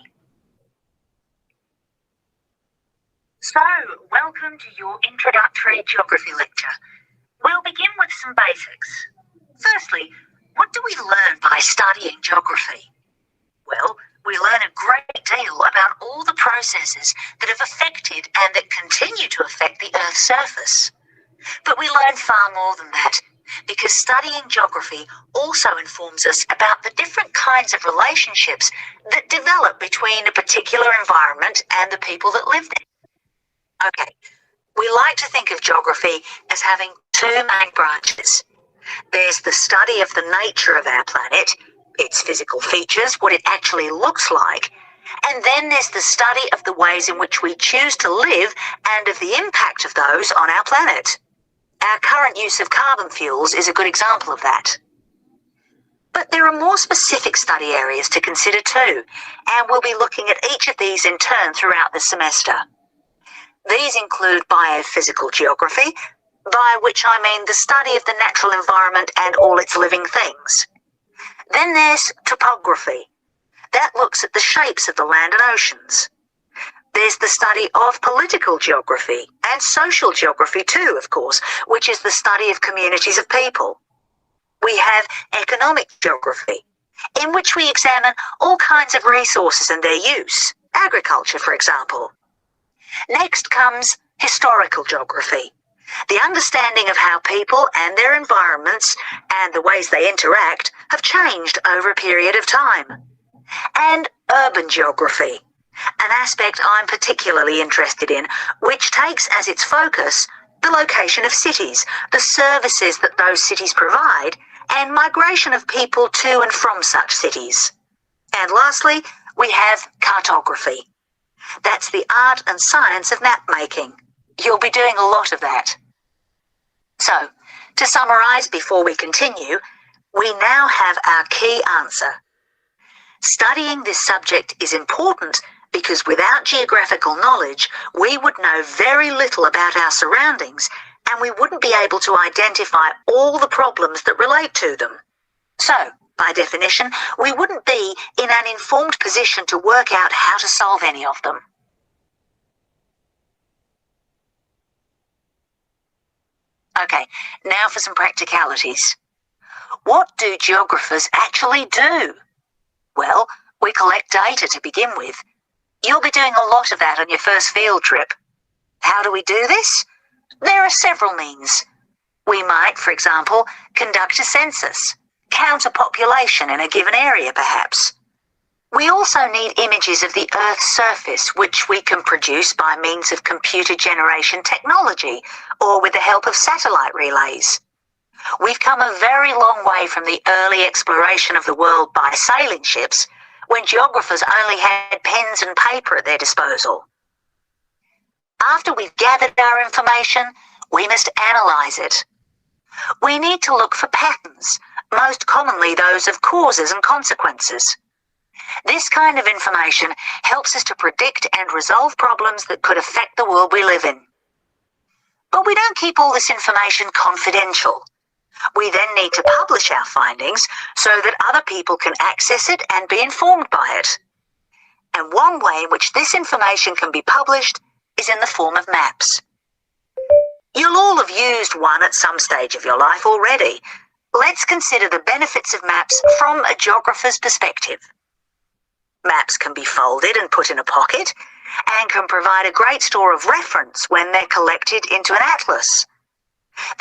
So, welcome to your introductory geography lecture. We'll begin with some basics. Firstly, what do we learn by studying geography? Well, we learn a great deal about all the processes that have affected and that continue to affect the Earth's surface. But we learn far more than that, because studying geography also informs us about the different kinds of relationships that develop between a particular environment and the people that live there. Okay, we like to think of geography as having two main branches. There's the study of the nature of our planet, its physical features, what it actually looks like, and then there's the study of the ways in which we choose to live and of the impact of those on our planet. Our current use of carbon fuels is a good example of that. But there are more specific study areas to consider too, and we'll be looking at each of these in turn throughout the semester. These include biophysical geography, by which I mean the study of the natural environment and all its living things. Then there's topography. That looks at the shapes of the land and oceans. There's the study of political geography and social geography too, of course, which is the study of communities of people. We have economic geography, in which we examine all kinds of resources and their use, agriculture, for example. Next comes historical geography, the understanding of how people and their environments and the ways they interact have changed over a period of time. And urban geography, an aspect I'm particularly interested in, which takes as its focus the location of cities, the services that those cities provide, and migration of people to and from such cities. And lastly, we have cartography. That's the art and science of map making. You'll be doing a lot of that. So, to summarise before we continue, we now have our key answer. Studying this subject is important because without geographical knowledge, we would know very little about our surroundings and we wouldn't be able to identify all the problems that relate to them. So, by definition, we wouldn't be in an informed position to work out how to solve any of them. Okay, now for some practicalities. What do geographers actually do? Well, we collect data to begin with. You'll be doing a lot of that on your first field trip. How do we do this? There are several means. We might, for example, conduct a census, count a population in a given area perhaps. We also need images of the Earth's surface, which we can produce by means of computer generation technology or with the help of satellite relays. We've come a very long way from the early exploration of the world by sailing ships, when geographers only had pens and paper at their disposal. After we've gathered our information, we must analyse it. We need to look for patterns, most commonly those of causes and consequences. This kind of information helps us to predict and resolve problems that could affect the world we live in. But we don't keep all this information confidential. We then need to publish our findings so that other people can access it and be informed by it. And one way in which this information can be published is in the form of maps. You'll all have used one at some stage of your life already. Let's consider the benefits of maps from a geographer's perspective. Maps can be folded and put in a pocket and can provide a great store of reference when they're collected into an atlas.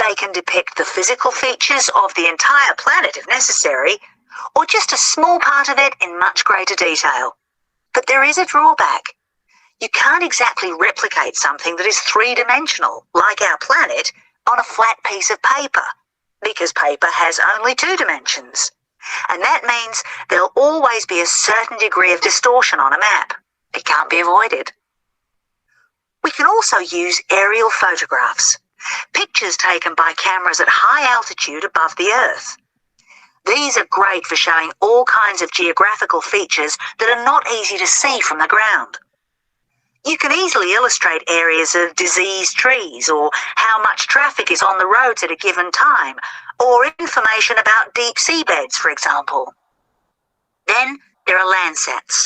They can depict the physical features of the entire planet if necessary, or just a small part of it in much greater detail. But there is a drawback. You can't exactly replicate something that is three-dimensional, like our planet, on a flat piece of paper, because paper has only 2 dimensions. And that means there'll always be a certain degree of distortion on a map. It can't be avoided. We can also use aerial photographs, pictures taken by cameras at high altitude above the Earth. These are great for showing all kinds of geographical features that are not easy to see from the ground. You can easily illustrate areas of diseased trees, or how much traffic is on the roads at a given time, or information about deep seabeds, for example. Then there are Landsats.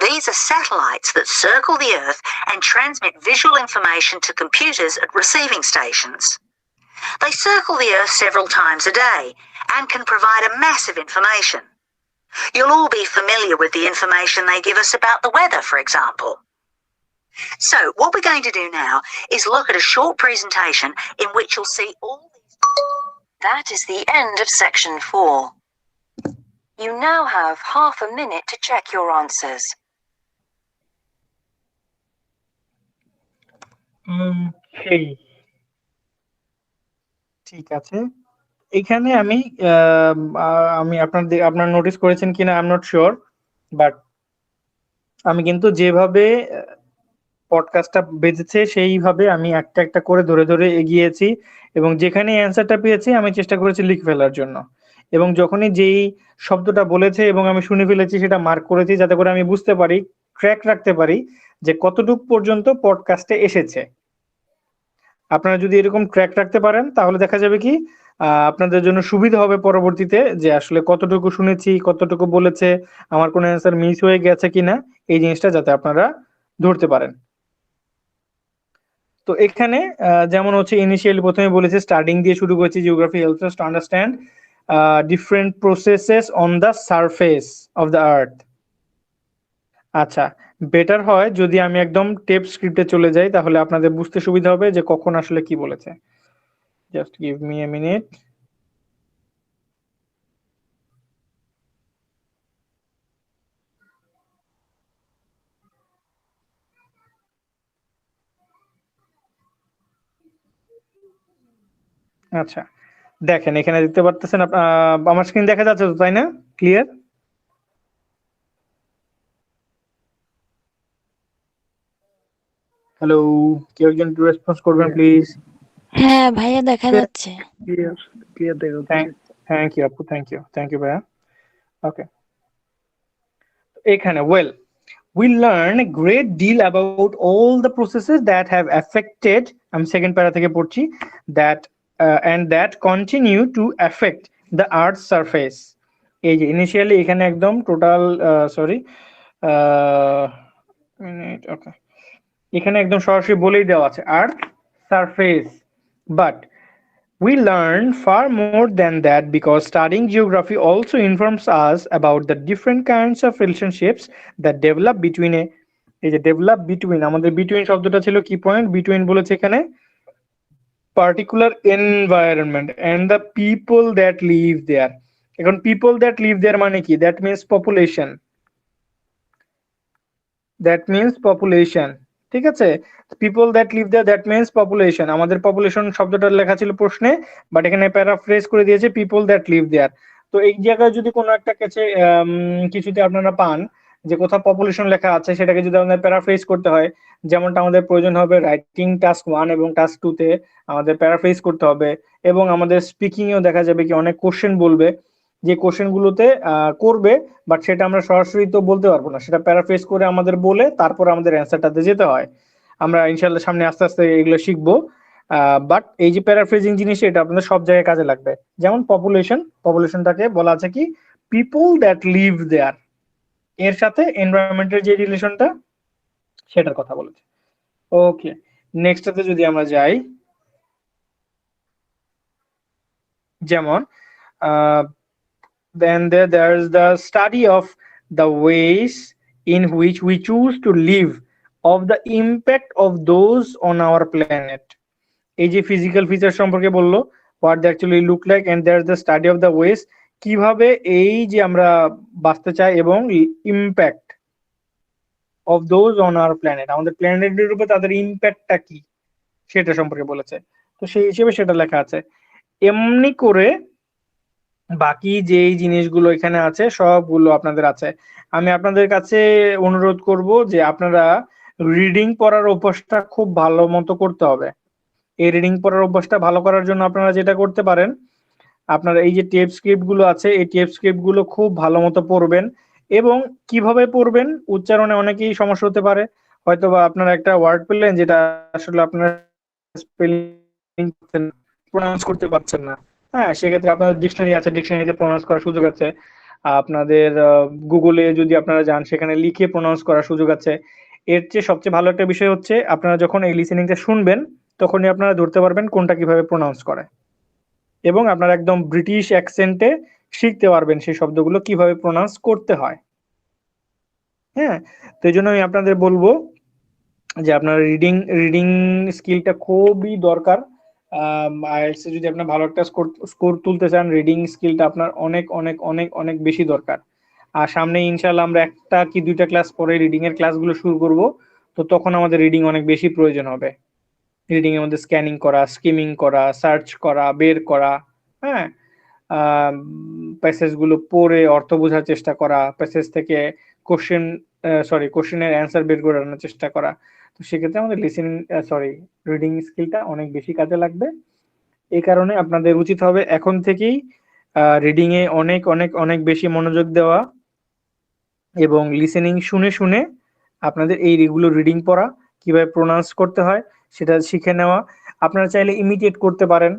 These are satellites that circle the Earth and transmit visual information to computers at receiving stations. They circle the Earth several times a day and can provide a massive information. You'll all be familiar with the information they give us about the weather, for example. So what we're going to do now is look at a short presentation in which you'll see all these. That is the end of section 4. You now have half a minute to check your answers. Okay. ঠিক আছে, এখানে আমি আপনার notice করেছেন কিনা I am not sure, but আমি কিন্তু যেভাবে পডকাস্টটা বেজেছে সেইভাবে আমি একটা একটা করে ধরে ধরে এগিয়েছি, এবং যেখানে অ্যান্সারটা পেয়েছি আমি চেষ্টা করেছি লিখে ফেলার জন্য, এবং যখনই যেই শব্দটা বলেছে এবং আমি শুনে ফেলেছি সেটা মার্ক করেছি, যাতে করে আমি বুঝতে পারি, ট্র্যাক রাখতে পারি যে কতটুক পর্যন্ত পডকাস্টে এসেছে। আপনারা যদি এরকম ট্র্যাক রাখতে পারেন তাহলে দেখা যাবে কি আপনাদের জন্য সুবিধা হবে পরবর্তীতে, যে আসলে কতটুকু শুনেছি, কতটুকু বলেছে, আমার কোনো অ্যান্সার মিস হয়ে গেছে কিনা, এই জিনিসটা যাতে আপনারা ধরতে পারেন। তো এখানে যেমন হচ্ছে ইনিশিয়ালি প্রথমে বলেছে স্টার্টিং দিয়ে শুরু করেছি, geography helps us to understand different processes on the surface of the আর্থ। আচ্ছা, বেটার হয় যদি আমি একদম টেপ স্ক্রিপ্টে চলে যাই, তাহলে আপনাদের বুঝতে সুবিধা হবে যে কখন আসলে কি বলেছে। Just give me a minute. আচ্ছা, দেখেন এখানে দেখতে পারতেছেন, আমার স্ক্রিন দেখা যাচ্ছে তো, তাই না? ক্লিয়ার? হ্যালো, কেউ একজন রেসপন্স করবেন প্লিজ? হ্যাঁ ভাইয়া, দেখা যাচ্ছে। ক্লিয়ার দেখা যাচ্ছে। থ্যাংক ইউ আপু, থ্যাংক ইউ ভাইয়া। ওকে, এখানে we learn a great deal about all the processes that have affected, আমি সেকেন্ড প্যারা থেকে পড়ছি, that and that continue to affect the earth's surface। এই যে ইনিশিয়ালি এখানে একদম টোটাল মিনিট, ওকে, এখানে একদম সরাসরি বলেই দেওয়া আছে earth surface, but we learn far more than that because studying geography also informs us about the different kinds of relationships that develop between আমাদের between শব্দটা ছিল কি পয়েন্ট, between বলেছে এখানে particular environment and the people that live there। এখন people that live there মানে কি? that means population, ঠিক আছে? people that live there, that means population। আমাদের পপুলেশন শব্দটা লেখা ছিল প্রশ্নে, বাট এখানে প্যারাফ্রেজ করে দিয়েছে people that live there। তো এই জায়গায় যদি কোনো একটা কিছুতে আপনারা পান যে কোথাও পপুলেশন লেখা আছে, সেটাকে যদি আমাদের প্যারাফ্রেজ করতে হয়, যেমনটা আমাদের প্রয়োজন হবে রাইটিং টাস্ক 1 এবং টাস্ক 2 তে আমাদের প্যারাফ্রেজ করতে হবে, এবং আমাদের স্পিকিং এও দেখা যাবে কি অনেক কোশ্চেন বলবে, যে কোশ্চেন গুলোতে করবে, বাট সেটা আমরা সরাসরি তো বলতে পারবো না, সেটা প্যারাফ্রেজ করে আমাদের বলে তারপর আমাদের অ্যান্সারটাতে যেতে হয়। আমরা ইনশাআল্লাহ সামনে আস্তে আস্তে এগুলো শিখবো। বাট এই যে প্যারাফ্রেজিং জিনিস, এটা আপনাদের সব জায়গায় কাজে লাগবে। যেমন পপুলেশনটাকে বলা আছে কি পিপল দ্যাট লিভ দেয়ার, এর সাথে এনভায়রনমেন্টের যে রিলেশনটা সেটার কথা বলেছে। ওকে, নেক্সটটাতে যদি আমরা যাই, যেমন then there's the study of the ways in which we choose to live, of the impact of those on our planet. এই যে ফিজিক্যাল ফিচার সম্পর্কে বললো, what they actually look like, and there's the study of the ways, কিভাবে এই যে আমরা বাঁচতে চাই এবং impact of those on our planet, আমাদের প্ল্যানেটের উপর তাদের ইম্প্যাক্টটা কি সেটা সম্পর্কে বলেছে। তো সেই হিসেবে সেটা লেখা আছে। এমনি করে বাকি যেই জিনিসগুলো এখানে আছে সবগুলো আপনাদের আছে। আমি আপনাদের কাছে অনুরোধ করব যে আপনারা রিডিং পড়ার অভ্যাসটা খুব ভালো মতো করতে হবে। এই রিডিং পড়ার অভ্যাসটা ভালো করার জন্য আপনারা যেটা করতে পারেন, আপনারা এই যে টেপ স্ক্রিপ্ট গুলো আছে, এই টেপ স্ক্রিপ্ট গুলো খুব ভালো মতো পড়বেন। এবং কিভাবে পড়বেন, উচ্চারণে অনেকেই সমস্যা হতে পারে। হয়তোবা আপনারা একটা ওয়ার্ড পেলেন যেটা আসলে আপনারা স্পেলিং প্রনাউন্স করতে পারছেন না, হ্যাঁ, সেক্ষেত্রে আপনাদের ডিকশনারি আছে, ডিকশনারিতে প্রনাউন্স করার সুযোগ আছে। আপনাদের গুগলে যদি আপনারা যান সেখানে লিখে প্রনাউন্স করার সুযোগ আছে। এর চেয়ে সবচেয়ে ভালো একটা বিষয় হচ্ছে আপনারা যখন এই লিসেনিংটা শুনবেন তখনই আপনারা ধরতে পারবেন কোনটা কিভাবে প্রনাউন্স করে, এবং আপনারা একদম ব্রিটিশ অ্যাকসেন্টে শিখতে পারবেন সেই শব্দগুলো কিভাবে প্রনাউন্স করতে হয়। হ্যাঁ, তো এই জন্য আমি আপনাদের বলবো যে আপনার রিডিং স্কিলটা খুবই দরকার। আইএলটিএস যদি আপনার ভালো একটা স্কোর তুলতে চান, রিডিং স্কিলটা আপনার অনেক অনেক অনেক অনেক বেশি দরকার। আর সামনে ইনশাআল্লাহ আমরা একটা কি দুইটা ক্লাস পরে রিডিং এর ক্লাসগুলো শুরু করব, তো তখন আমাদের রিডিং অনেক বেশি প্রয়োজন হবে। রিডিং এর মধ্যে স্ক্যানিং করা, স্কিমিং করা, সার্চ করা, বের করা, হ্যাঁ, প্যাসেজ গুলো পড়ে অর্থ বোঝার চেষ্টা করা, প্যাসেজ থেকে কোশ্চেনের অ্যান্সার বের করে আনার চেষ্টা করা। তো সেক্ষেত্রে আমাদের রিডিং স্কিলটা অনেক বেশি কাজে লাগবে। এই কারণে আপনাদের উচিত হবে এখন থেকেই রিডিং এ অনেক অনেক অনেক বেশি মনোযোগ দেওয়া এবং লিসেনিং শুনে শুনে আপনাদের এইগুলো রিডিং পড়া, কিভাবে প্রোনাউন্স করতে হয় সেটা শিখে নেওয়া। আপনারা চাইলে ইমিটেট করতে পারেন,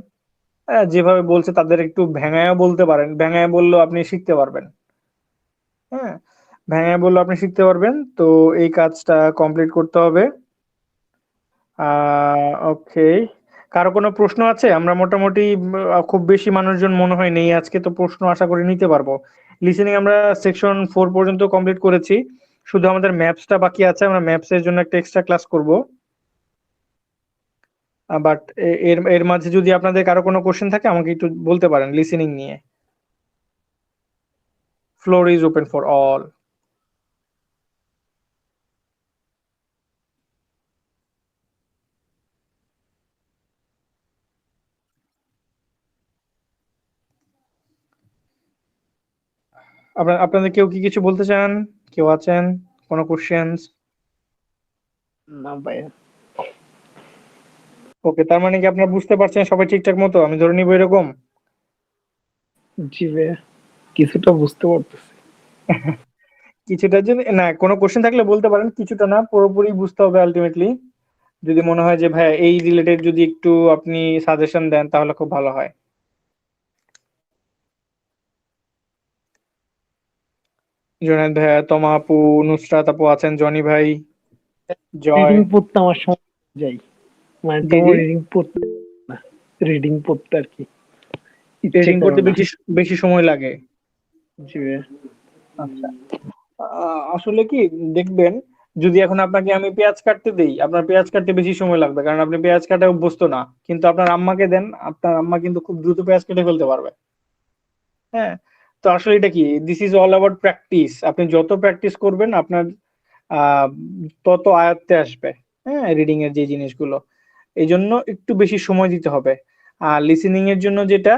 যেভাবে বলছে তাদের একটু ভেঙায়া বলতে পারেন, ভেঙায়া বললেও আপনি শিখতে পারবেন। হ্যাঁ, ভেঙায়া বললেও আপনি শিখতে পারবেন। তো এই কাজটা কমপ্লিট করতে হবে। ওকে, কারো কোনো প্রশ্ন আছে? আমরা মোটামুটি খুব বেশি মানুষজন মনে হয় নেই আজকে, তো প্রশ্ন আশা করি নিতে পারবো। লিসেনিং আমরা সেকশন 4 পর্যন্ত কমপ্লিট করেছি, শুধু আমাদের ম্যাপসটা বাকি আছে। আমরা ম্যাপস এর জন্য একটা এক্সট্রা ক্লাস করব। বাট এর এর মাঝে যদি আপনাদের কারো কোনো কোশ্চেন থাকে আমাকে একটু বলতে পারেন লিসেনিং নিয়ে। Floor is open for all. আপনাদের কেউ কি কিছু বলতে চান? কেউ আছেন? কোনো কোশ্চেনস? না ভাইয়া। ওকে, তার মানে কি আপনারা বুঝতে পারছেন সবাই ঠিকঠাক মতো? আমি ধরে নিব এরকম। জি ভাইয়া, কিছুটা বুঝতে পারতেছি। কিছুটা যদি না, কোনো কোশ্চেন থাকলে বলতে পারেন, কিছুটা না পুরোপুরি বুঝতে হবে আলটিমেটলি। যদি মনে হয় যে ভাই এই রিলেটেড যদি একটু আপনি সাজেশন দেন তাহলে খুব ভালো হয়। জুনায়েদ ভাইয়া, তমা আপু, নুসরাত আপু আছেন, জনি ভাই, জয়। রিডিং পড়তে আমার সময় যাই, মানে জি তেমন জি, রিডিং পড়তে না, রিডিং পড়তে আর কি ইচ্ছে ট্রেডিং করে করতে না। বেশি বেশি সময় লাগে। জি ভাইয়া। আচ্ছা, আসলে কি দেখবেন, যদি এখন আপনাকে আমি পেঁয়াজ কাটতে দেই, আপনার পেঁয়াজ কাটতে বেশি সময় লাগবে, কারণ আপনি পেঁয়াজ কাটা অভ্যস্ত না। কিন্তু আপনার আম্মাকে দেন, আপনার আম্মা কিন্তু খুব দ্রুত পেঁয়াজ কেটে ফেলতে পারবে। হ্যাঁ, তো আসলে এটা কি, this is all about practice. আপনি যত প্র্যাকটিস করবেন আপনার আহ তত আয়ত্তে আসবে, হ্যাঁ, রিডিং এর যে জিনিসগুলো। এই জন্য একটু বেশি সময় দিতে হবে। আর লিসেনিং এর জন্য যেটা,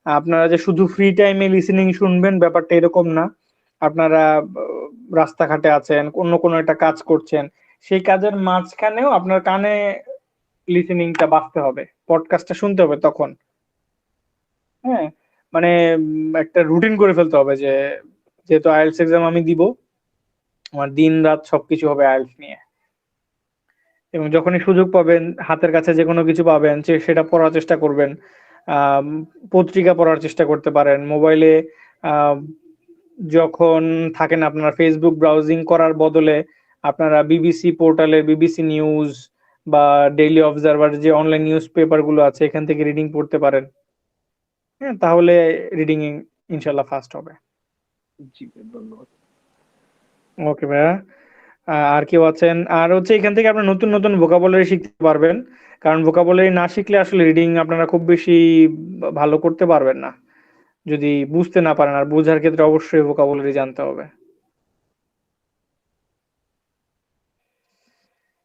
আপনারা যে শুধু ফ্রি টাইমে লিসেনিং শুনবেন ব্যাপারটা এরকম না। আপনারা রাস্তাঘাটে আছেন, অন্য কোনো একটা কাজ করছেন, সেই কাজের মাঝখানেও আপনার কানে লিসেনিংটা বাজতে হবে, পডকাস্টটা শুনতে হবে তখন। হ্যাঁ, মানে একটা রুটিন করে ফেলতে হবে যে যেহেতু আইএলটিএস এক্সাম আমি দিব, আমার দিন রাত সবকিছু হবে আইএলটিএস নিয়ে। এবং যখনই সুযোগ পাবেন, হাতের কাছে যে কোনো কিছু পাবেন সেটা পড়ার চেষ্টা করবেন। আম, পত্রিকা পড়ার চেষ্টা করতে পারেন। মোবাইলে আহ, যখন থাকেন আপনারা, ফেসবুক ব্রাউজিং করার বদলে আপনারা বিবিসি পোর্টালের বিবিসি নিউজ বা ডেইলি অবজারভার যে অনলাইন নিউজ পেপার গুলো আছে এখান থেকে রিডিং পড়তে পারেন। হ্যাঁ, তাহলে রিডিং ইনশাল্লাহ ফাস্ট হবে। জি ভাই, ধন্যবাদ। ওকে ভাইয়া। আর কেউ আছেন? আর হচ্ছে এখান থেকে আপনার নতুন নতুন ভোকাবুলারি শিখতে পারবেন, কারণ ভোকাবুলারি না শিখলে আসলে রিডিং আপনারা খুব বেশি ভালো করতে পারবেন না যদি বুঝতে না পারেন। আর বোঝার ক্ষেত্রে অবশ্যই ভোকাবুলারি জানতে হবে।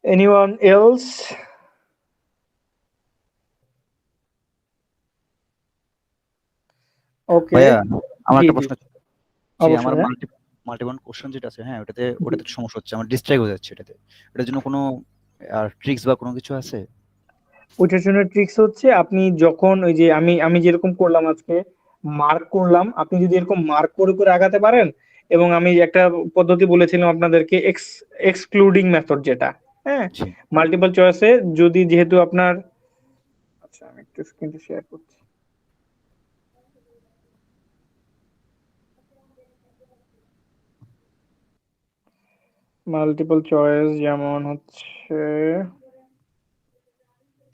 Anyone else? ওকে। ভাইয়া আমার জি একটা জি, প্রশ্ন ছিল। যে অবশ্যই আমার ভাইয়া। মাল্টিপল কোশ্চেন যেটা আছে, হ্যাঁ ওটাতে জি। ওটাতে একটু সমস্যা হচ্ছে, আমার ডিস্ট্রাক্ট হয়ে যাচ্ছে এটাতে। এটার জন্য কোনো আর ট্রিক্স বা কোনো কিছু আছে? ওইটার জন্য ট্রিক্স হচ্ছে আপনি যখন ওই যে আমি আমি যেরকম করলাম আজকে, মার্ক করলাম, আপনি যদি এরকম মার্ক করে করে আগাতে পারেন। এবং আমি একটা পদ্ধতি বলেছিলাম আপনাদেরকে, এক্সক্লুডিং মেথড যেটা, হ্যাঁ, জি। মাল্টিপল চয়েসে যদি যেহেতু আপনার, আচ্ছা আমি একটু স্ক্রিনটা শেয়ার করছি। মাল্টিপল চয়েস যেমন হচ্ছে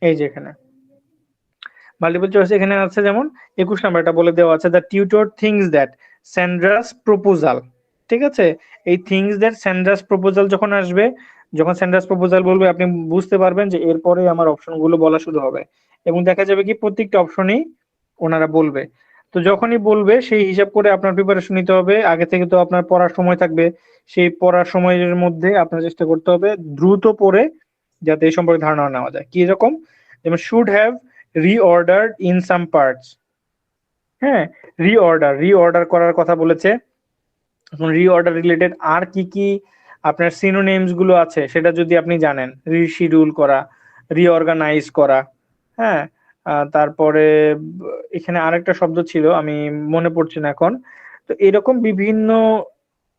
এই যে এখানে মাল্টিপল চয়েস এখানে আছে, যেমন 21 নাম্বারটা বলে দেওয়া আছে, the tutor thinks that Sandra's proposal. ঠিক আছে, এই থিংস দ্যাট স্যান্ড্রাস প্রপোজাল যখন আসবে, যখন স্যান্ড্রাস প্রপোজাল বলবে, আপনি বুঝতে পারবেন যে এরপরে আমার অপশনগুলো বলা শুরু হবে। এবং দেখা যাবে কি প্রত্যেকটা অপশনই ওনারা বলবে। তো যখনই বলবে সেই হিসাব করে আপনার প্রিপারেশন নিতে হবে। আগে থেকে তো আপনার পড়ার সময় থাকবে, সেই পড়ার সময়ের মধ্যে আপনার চেষ্টা করতে হবে দ্রুত পড়ে যাতে এই সম্পর্কে ধারণা নেওয়া যায়। কি রকম? যেমন should have reordered in some parts. হ্যাঁ, রিঅর্ডার করার কথা বলেছে। এখন রিঅর্ডার রিলেটেড আর কি কি আপনার সিনোনিমস গুলো আছে সেটা যদি আপনি জানেন, রিশিডিউল করা, রিঅর্গানাইজ করা, হ্যাঁ। তারপরে এখানে আরেকটা শব্দ ছিল, আমি মনে পড়ছে না এখন। তো এরকম বিভিন্ন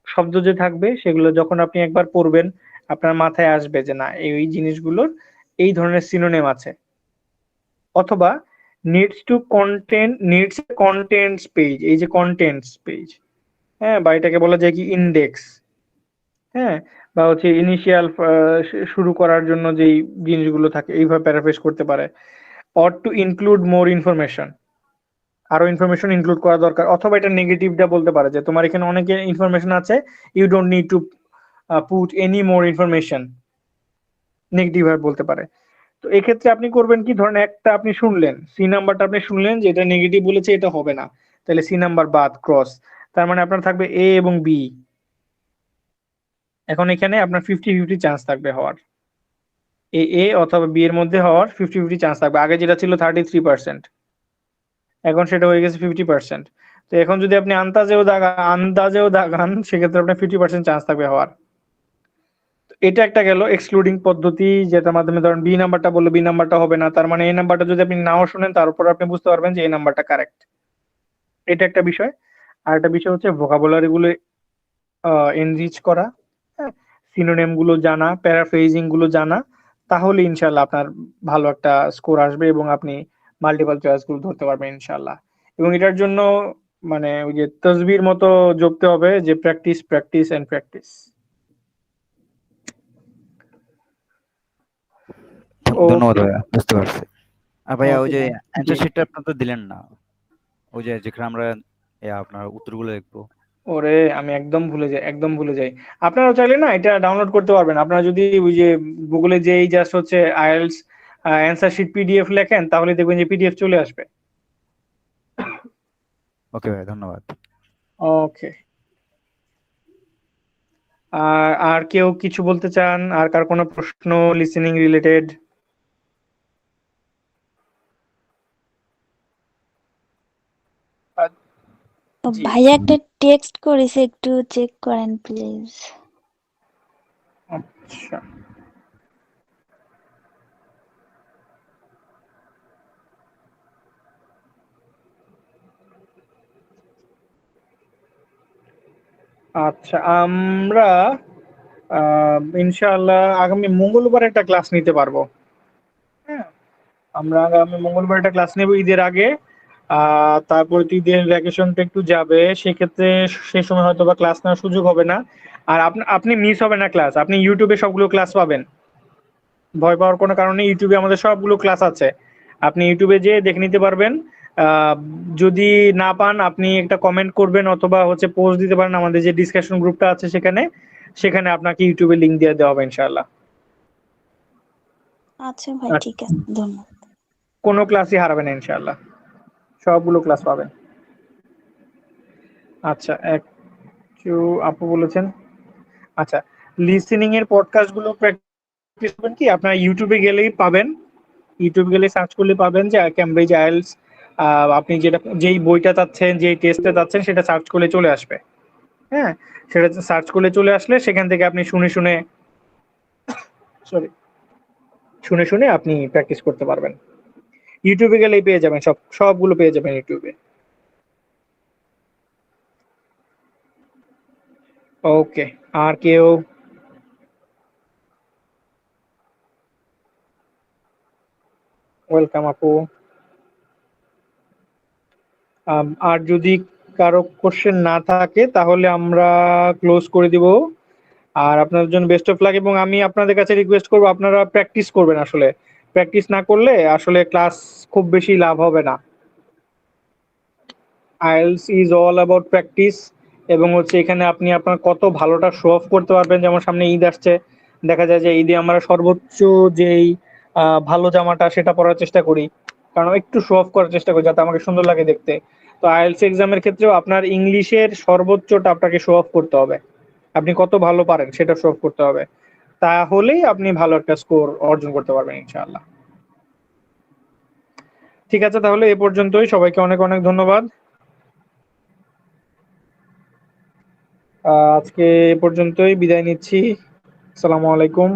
শব্দ যে থাকবে সেগুলো যখন আপনি একবার পড়বেন, আপনার মাথায় আসবে যে না, এই জিনিসগুলোর এই ধরনের সিনোনিম আছে। অথবা নিডস কন্টেন্টস পেজ, এই যে কন্টেন্টস পেজ, হ্যাঁ, বা এটাকে বলা যায় কি ইন্ডেক্স, হ্যাঁ, বা হচ্ছে ইনিশিয়াল শুরু করার জন্য যেই জিনিসগুলো থাকে এইভাবে প্যারাফ্রেজ করতে পারে। Or two include more information, আরো ইনফরমেশন ইনক্লুড করা দরকার। অথবা এটা নেগেটিভটা বলতে পারে যে তোমার এখানে অনেক ইনফরমেশন আছে, you don't need to put any more information, negative ভাবে বলতে পারে। তো এক্ষেত্রে আপনি করবেন কি, ধরেন একটা আপনি শুনলেন, সি নাম্বারটা আপনি শুনলেন যে এটা নেগেটিভ বলেছে, এটা হবে না, তাহলে সি নাম্বার বাদ, ক্রস। তার মানে আপনার থাকবে এ এবং বি। এখন এখানে আপনার 50-50 চান্স থাকবে হওয়ার, এ অথবা বি এর মধ্যে হওয়ার 50-50 চান্স থাকবে। আগে যেটা ছিল 33%, এখন সেটা হয়ে গেছে 50%। তো এখন যদি আপনি আন্দাজেও দাগান সেক্ষেত্রে আপনার 50% চান্স থাকবে হওয়ার। এটা একটা গেল এক্সক্লুডিং পদ্ধতি, যেটার মাধ্যমে ধরেন বি নাম্বারটা বললে বি নাম্বারটা হবে না, তার মানে এই নাম্বারটা যদি আপনি নাও শুনেন তারপর আপনি বুঝতে পারবেন যে এই নাম্বারটা কারেক্ট। এটা একটা বিষয়। আর একটা বিষয় হচ্ছে ভোকাবুলারি গুলো এনরিচ করা, হ্যাঁ, সিনোনিম গুলো জানা, প্যারাফ্রেজিং গুলো জানা, তাহলে ইনশাল্লাহ আপনার ভালো একটা স্কোর আসবে এবং আপনি মাল্টিপল চয়েস গুলো ধরতে পারবেন ইনশাল্লাহ। এবং এটার জন্য মানে ওই যে তসবির মতো জপতে হবে যে প্র্যাকটিস প্র্যাকটিস এন্ড প্র্যাকটিস। ধন্যবাদ ওকে। ভাইয়া, বুঝতে পারছি। আর ভাইয়া ওই ওকে যে ভাই। জি। অ্যান্সার শিটটা আপনার তো দিলেন না, ওই যে যেখানে আমরা আপনার উত্তরগুলো লিখবো। ওরে, আমি একদম ভুলে যাই, একদম ভুলে যাই। আপনারা চাইলে না এটা ডাউনলোড করতে পারবেন। আপনারা যদি ওই যে গুগলে যেই জাস্ট হচ্ছে আইএলটিএস অ্যান্সার শিট পিডিএফ লেখেন তাহলে দেখবেন যে পিডিএফ চলে আসবে। ওকে ভাই, ধন্যবাদ। ওকে। আর আর কেউ কিছু বলতে চান? আর কার কোনো প্রশ্ন লিসেনিং রিলেটেড? জি। ভাইয়া একটা টেক্সট করেছে, একটু চেক করেন প্লিজ। আচ্ছা আচ্ছা, আমরা ইনশাআল্লাহ আগামী মঙ্গলবার একটা ক্লাস নিতে পারবো। হ্যাঁ, আমরা আগামী মঙ্গলবার একটা ক্লাস নেব ঈদের আগে। তারপরে তো ঈদের ভ্যাকেশনটা একটু যাবে, সেক্ষেত্রে সে সময় হয়তো বা ক্লাস নেওয়ার সুযোগ হবে না। আর আপনি মিস হবে না ক্লাস, আপনি ইউটিউবে সবগুলো ক্লাস পাবেন। ভয় পাওয়ার কোনো কারণ নেই, ইউটিউবে আমাদের সবগুলো ক্লাস আছে, আপনি ইউটিউবে যেয়ে দেখে নিতে পারবেন। আহ, যদি না পান আপনি একটা কমেন্ট করবেন অথবা হচ্ছে পোস্ট দিতে পারেন আমাদের যে ডিসকাশন গ্রুপটা আছে সেখানে, সেখানে আপনাকে ইউটিউবে লিংক দিয়ে দেওয়া হবে ইনশাআল্লাহ। আচ্ছা ভাই, ঠিক আছে, ধন্যবাদ। কোনো ক্লাসই হারাবেন না ইনশাআল্লাহ, সবগুলো ক্লাস পাবেন। আচ্ছা, একটু আপু বলেছেন, আচ্ছা লিসেনিং এর পডকাস্ট গুলো প্র্যাকটিস করবেন কি আপনারা ইউটিউবে গেলেই পাবেন, ইউটিউব গেলে সার্চ করলে পাবেন যে ক্যামব্রিজ আইএলটিএস। আপনি যেই বইটা চাচ্ছেন, যেই টেস্টে চাচ্ছেন সেটা সার্চ করলে চলে আসবে। হ্যাঁ, সেটা সার্চ করলে চলে আসলে সেখান থেকে আপনি শুনে শুনে সরি শুনে শুনে আপনি প্র্যাকটিস করতে পারবেন। ইউটিউবে গেলেই পেয়ে যাবেন, সবগুলো পেয়ে যাবেন ইউটিউবে। ওকে, আর কেউ? ওয়েলকাম আপু। আর যদি কারো কোশ্চেন না থাকে তাহলে আমরা ক্লোজ করে দিব। আর আপনাদের জন্য বেস্ট অফ লাক, এবং আমি আপনাদের কাছে রিকোয়েস্ট করবো আপনারা প্র্যাকটিস করবেন। আসলে প্র্যাকটিস না করলে আসলে ক্লাস খুব বেশি লাভ হবে না। IELTS is all about practice, এবং হচ্ছে এখানে আপনি আপনার কত ভালোটা শো অফ করতে পারবেন। যেমন সামনে ঈদ আসছে, দেখা যায় যে ঈদে আমরা সর্বোচ্চ যেই ভালো জামাটা সেটা পরার চেষ্টা করি, কারণ একটু শো অফ করার চেষ্টা করি যাতে আমাকে সুন্দর লাগে দেখতে। তো আইএলটিএস এক্সামের ক্ষেত্রেও আপনার ইংলিশের সর্বোচ্চটা আপনাকে শো অফ করতে হবে, আপনি কত ভালো পারেন সেটা শো অফ করতে হবে, তাহলেই আপনি ভালো একটা স্কোর অর্জন করতে পারবেন ইনশাআল্লাহ। ঠিক আছে, তাহলে এ পর্যন্তই, সবাইকে অনেক অনেক ধন্যবাদ। আজকে এ পর্যন্তই বিদায় নিচ্ছি। আসসালামু আলাইকুম।